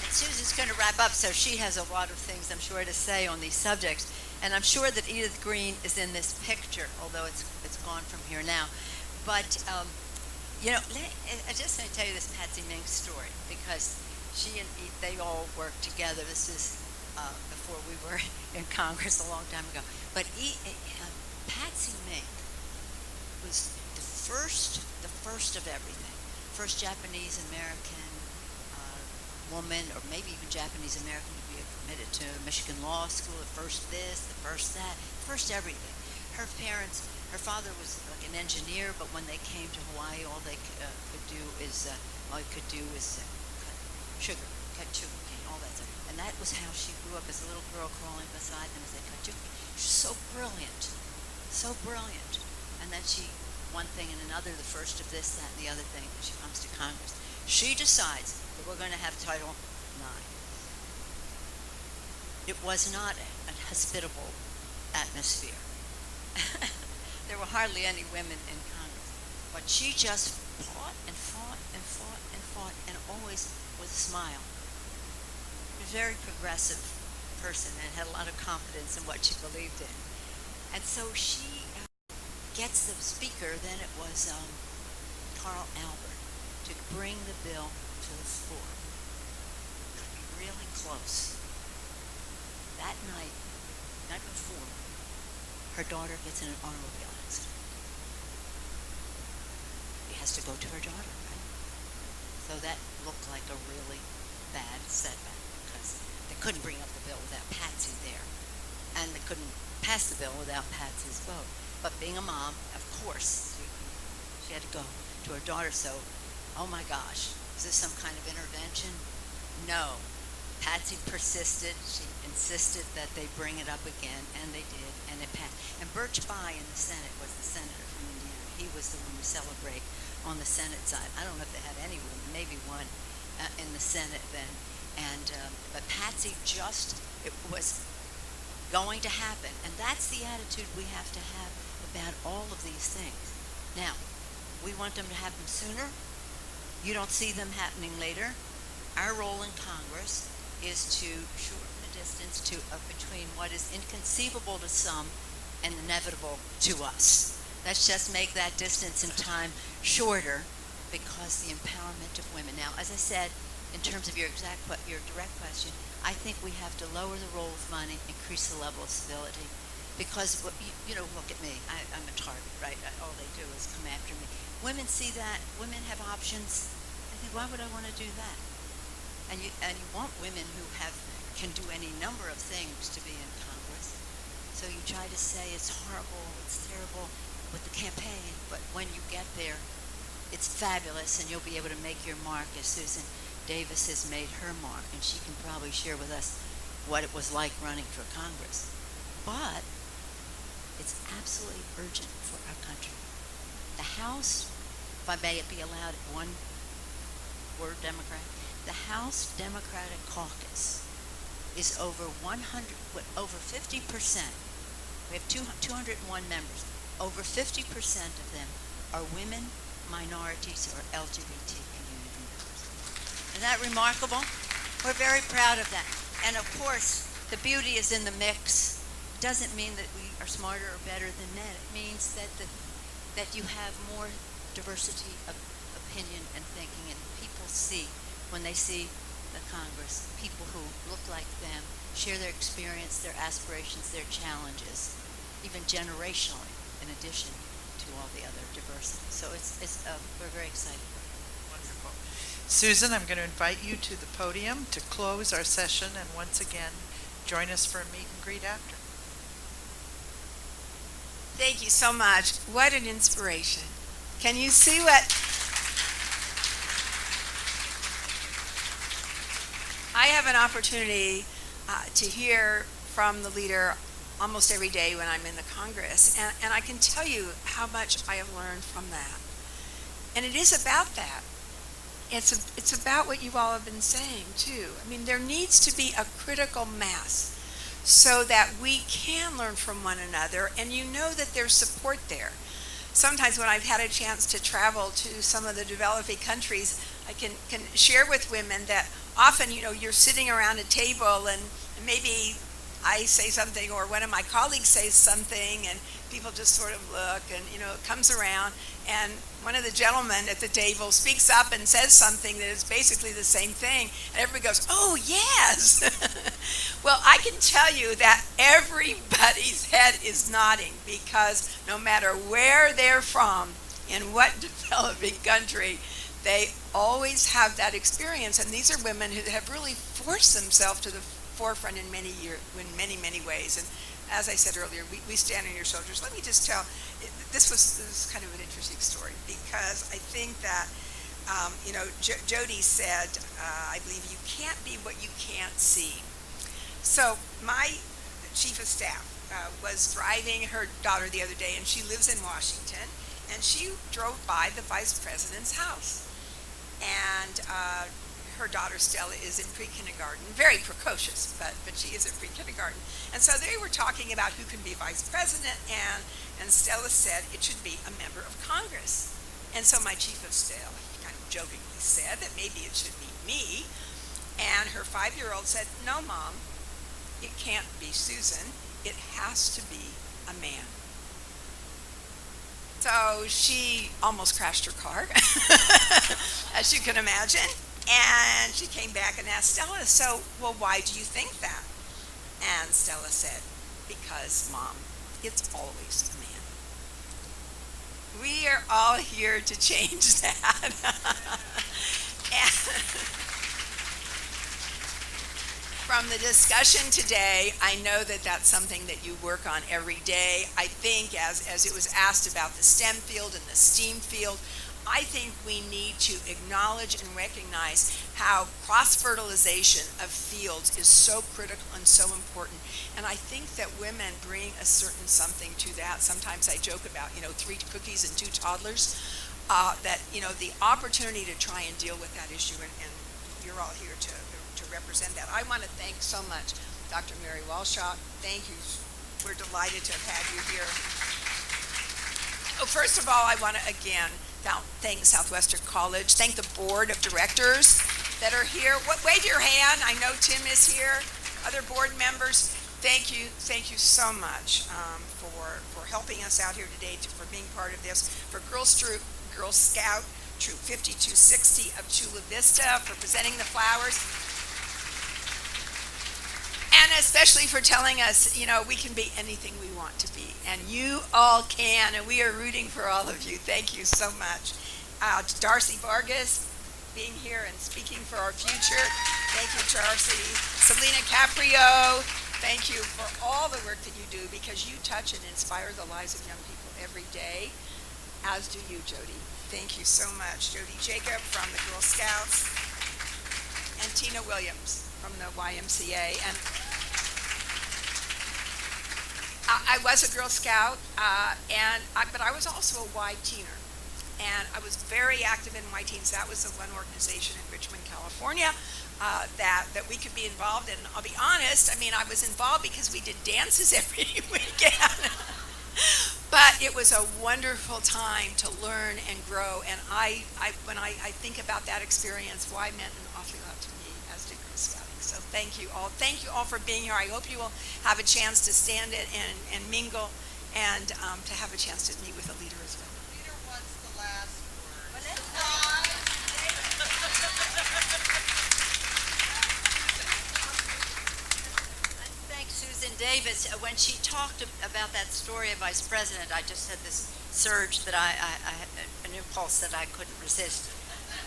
Speaker 8: and Susan's going to wrap up, so she has a lot of things, I'm sure, to say on these subjects. And I'm sure that Edith Green is in this picture, although it's gone from here now. But, you know, I just want to tell you this Patsy Mink story, because she and they all worked together. This is before we were in Congress a long time ago. But Patsy Mink was the first of everything. First Japanese American woman, or maybe even Japanese American, to be admitted to Michigan Law School. The first this, the first that, first everything. Her parents, her father was like an engineer, but when they came to Hawaii, all he could do is cut sugar cane, all that stuff. And that was how she grew up, as a little girl crawling beside them as they cut sugar cane. She's so brilliant. And then she, one thing and another, the first of this, that, and the other thing, she comes to Congress. She decides that we're going to have Title IX. It was not a hospitable atmosphere. There were hardly any women in Congress. But she just fought and fought and fought and fought, and always with a smile. She was a very progressive person and had a lot of confidence in what she believed in. And so she gets the speaker, then it was Carl Albert, to bring the bill to the floor. Really close. That night before, her daughter gets in an automobile accident. He has to go to her daughter, right? So that looked like a really bad setback, because they couldn't bring up the bill without Patsy there. And they couldn't pass the bill without Patsy's vote. But being a mom, of course, she had to go to her daughter. So, oh my gosh, is this some kind of intervention? No. Patsy persisted. She insisted that they bring it up again, and they did, and it passed. And Birch Bayh in the Senate was the senator from Indiana. He was the one to celebrate on the Senate side. I don't know if they had any women, maybe one in the Senate then. And but Patsy it was going to happen, and that's the attitude we have to have about all of these things. Now, we want them to happen sooner. You don't see them happening later. Our role in Congress is to shorten the distance between what is inconceivable to some and inevitable to us. Let's just make that distance in time shorter, because the empowerment of women. Now, as I said, in terms of your direct question, I think we have to lower the role of money, increase the level of civility, because look at me. I'm a target, right? All they do is come after me. Women see that. Women have options. I think, why would I want to do that? And you want women who can do any number of things to be in Congress. So you try to say it's horrible, it's terrible with the campaign, but when you get there, it's fabulous, and you'll be able to make your mark as Susan Davis has made her mark, and she can probably share with us what it was like running for Congress. But it's absolutely urgent for our country. The House, if I may be allowed one word, Democrat, the House Democratic Caucus is over 50%. We have 201 members. Over 50% of them are women, minorities, or LGBT community members. Isn't that remarkable? We're very proud of that. And of course, the beauty is in the mix. It doesn't mean that we are smarter or better than men. It means that you have more diversity of opinion and thinking, and people see, when they see the Congress, people who look like them, share their experience, their aspirations, their challenges, even generationally, in addition to all the other diversity. So we're very excited.
Speaker 2: Wonderful. Susan, I'm going to invite you to the podium to close our session, and once again, join us for a meet and greet after.
Speaker 1: Thank you so much. What an inspiration. Can you see what? I have an opportunity to hear from the leader almost every day when I'm in the Congress, and I can tell you how much I have learned from that. And it is about that. It's about what you all have been saying too. I mean, there needs to be a critical mass so that we can learn from one another, and you know that there's support there. Sometimes when I've had a chance to travel to some of the developing countries, I can share with women that often, you're sitting around a table and maybe I say something or one of my colleagues says something, and people just sort of look, and it comes around, and one of the gentlemen at the table speaks up and says something that is basically the same thing, and everybody goes, "Oh yes." Well, I can tell you that everybody's head is nodding, because no matter where they're from, in what developing country, they always have that experience, and these are women who have really forced themselves to the forefront in many ways. And as I said earlier, we stand on your shoulders. Let me just tell, this was kind of an interesting story, because I think that Jody said, I believe, you can't be what you can't see. So my chief of staff was driving her daughter the other day, and she lives in Washington, and she drove by the vice president's house, and her daughter Stella is in pre-kindergarten, very precocious, but she is in pre-kindergarten. And so they were talking about who can be vice president, and Stella said it should be a member of Congress. And so my chief of staff kind of jokingly said that maybe it should be me. And her 5-year-old said, "No, Mom, it can't be Susan. It has to be a man." So she almost crashed her car, as you can imagine. And she came back and asked Stella, "So, well, why do you think that?" And Stella said, "Because, Mom, it's always a man." We are all here to change From the discussion today, I know that that's something that you work on every day. I think as it was asked about the STEM field and the STEAM field, I think we need to acknowledge and recognize how cross-fertilization of fields is so critical and so important. And I think that women bring a certain something to that. Sometimes I joke about, 3 cookies and 2 toddlers, that, the opportunity to try and deal with that issue, and you're all here to represent that. I want to thank so much Dr. Mary Walshaw. Thank you. We're delighted to have had you here. Oh, first of all, I want to again thank Southwestern College. Thank the board of directors that are here. Wave your hand. I know Tim is here. Other board members, thank you so much for helping us out here today, for being part of this, for Girl Scout Troop 5260 of Chula Vista, for presenting the flowers, and especially for telling us, we can be anything we want to be, and you all can, and we are rooting for all of you. Thank you so much. Darcy Vargas being here and speaking for our future. Thank you, Darcy. Selena Caprio, thank you for all the work that you do, because you touch and inspire the lives of young people every day, as do you, Jody. Thank you so much. Jody Jacob from the Girl Scouts, and Tina Williams from the YMCA. And I was a Girl Scout, but I was also a Y-Teener. And I was very active in Y-Teens. That was the one organization in Richmond, California, that we could be involved in. I'll be honest, I was involved because we did dances every weekend. But it was a wonderful time to learn and grow. And when I think about that experience, Y meant an awful lot to me, as did Girl Scouting. So thank you all. Thank you all for being here. I hope you will have a chance to stand and mingle, and to have a chance to meet with a leader as well.
Speaker 2: Peter wants the last word.
Speaker 8: Thank Susan Davis. When she talked about that story of Vice President, I just had this surge that I had an impulse that I couldn't resist.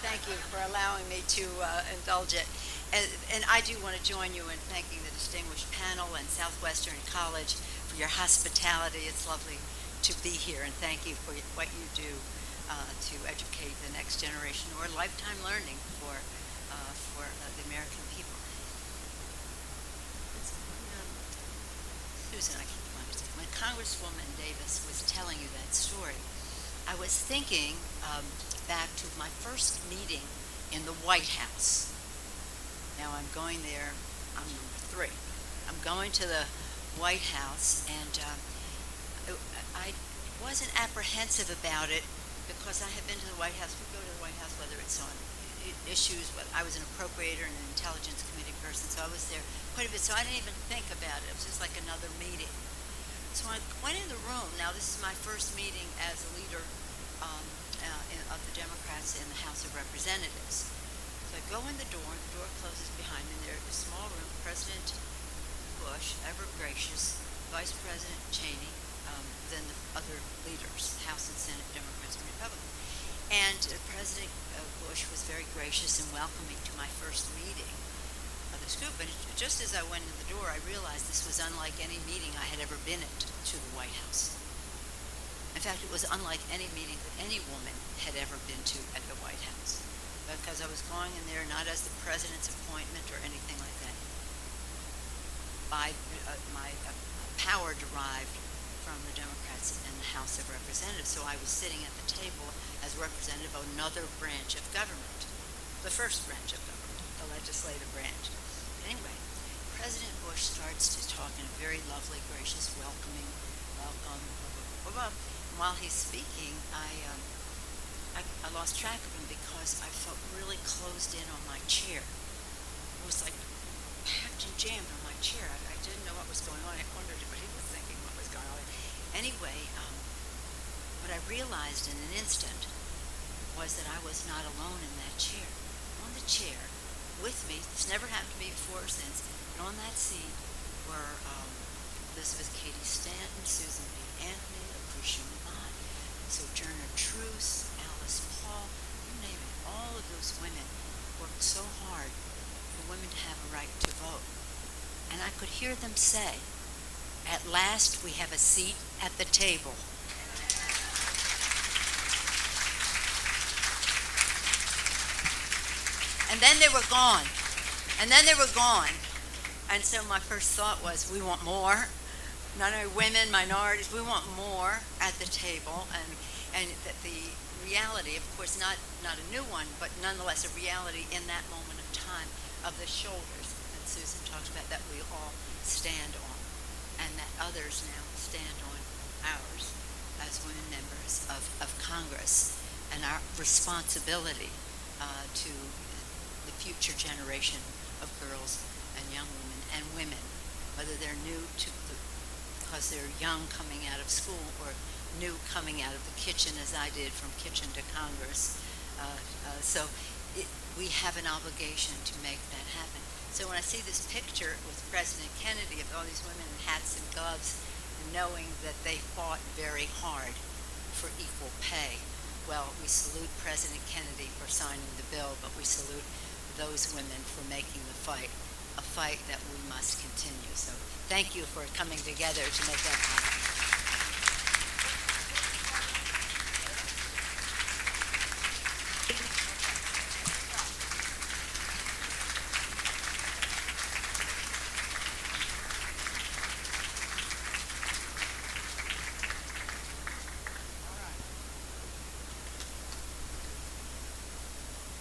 Speaker 8: Thank you for allowing me to indulge it. And I do want to join you in thanking the distinguished panel and Southwestern College for your hospitality. It's lovely to be here, and thank you for what you do to educate the next generation, or lifetime learning for the American people. Susan, I keep wanting to say, when Congresswoman Davis was telling you that story, I was thinking back to my first meeting in the White House. Now I'm going there, I'm number 3. I'm going to the White House, and I wasn't apprehensive about it because I had been to the White House. We go to the White House whether it's on issues. I was an appropriator and an intelligence committee person, so I was there quite a bit. So I didn't even think about it. It was just like another meeting. So I went in the room. Now this is my first meeting as a leader of the Democrats in the House of Representatives. So I go in the door closes behind me, and there's a small room, President Bush, ever gracious, Vice President Cheney, then the other leaders, House and Senate, Democrats and Republicans. And President Bush was very gracious and welcoming to my first meeting of this group. And just as I went in the door, I realized this was unlike any meeting I had ever been at to the White House. In fact, it was unlike any meeting that any woman had ever been to at the White House, because I was going in there not as the president's appointment or anything like that. My power derived from the Democrats in the House of Representatives, so I was sitting at the table as representative of another branch of government, the first branch of government, the legislative branch. Anyway, President Bush starts to talk in a very lovely, gracious, welcoming, welcome, blah, blah, blah. While he's speaking, I lost track of him because I felt really closed in on my chair. It was like packed and jammed on my chair. I didn't know what was going on. I wondered what he was thinking, what was going on. Anyway, what I realized in an instant was that I was not alone in that chair. On the chair, with me, this never happened to me before or since, but on that seat were Elizabeth Cady Stanton, Susan B. Anthony, Lucretia Mott, Sojourner Truth, Alice Paul, you name it. All of those women worked so hard for women to have a right to vote. heard them say, "At last we have a seat at the table." And then they were gone. And then they were gone. And so my first thought was, we want more. Not only women, minorities, we want more at the table. And that the reality, of course, not a new one, but nonetheless a reality in that moment of time of the shoulders that Susan talked about that we all stand on, and that others now stand on ours as women members of Congress, and our responsibility to the future generation of girls and young women and women, whether they're new to because they're young coming out of school or new coming out of the kitchen, as I did from kitchen to Congress. We have an obligation to make that happen. So when I see this picture with President Kennedy of all these women in hats and gloves, knowing that they fought very hard for equal pay, well, we salute President Kennedy for signing the bill, but we salute those women for making the fight, a fight that we must continue. So thank you for coming together to make that happen.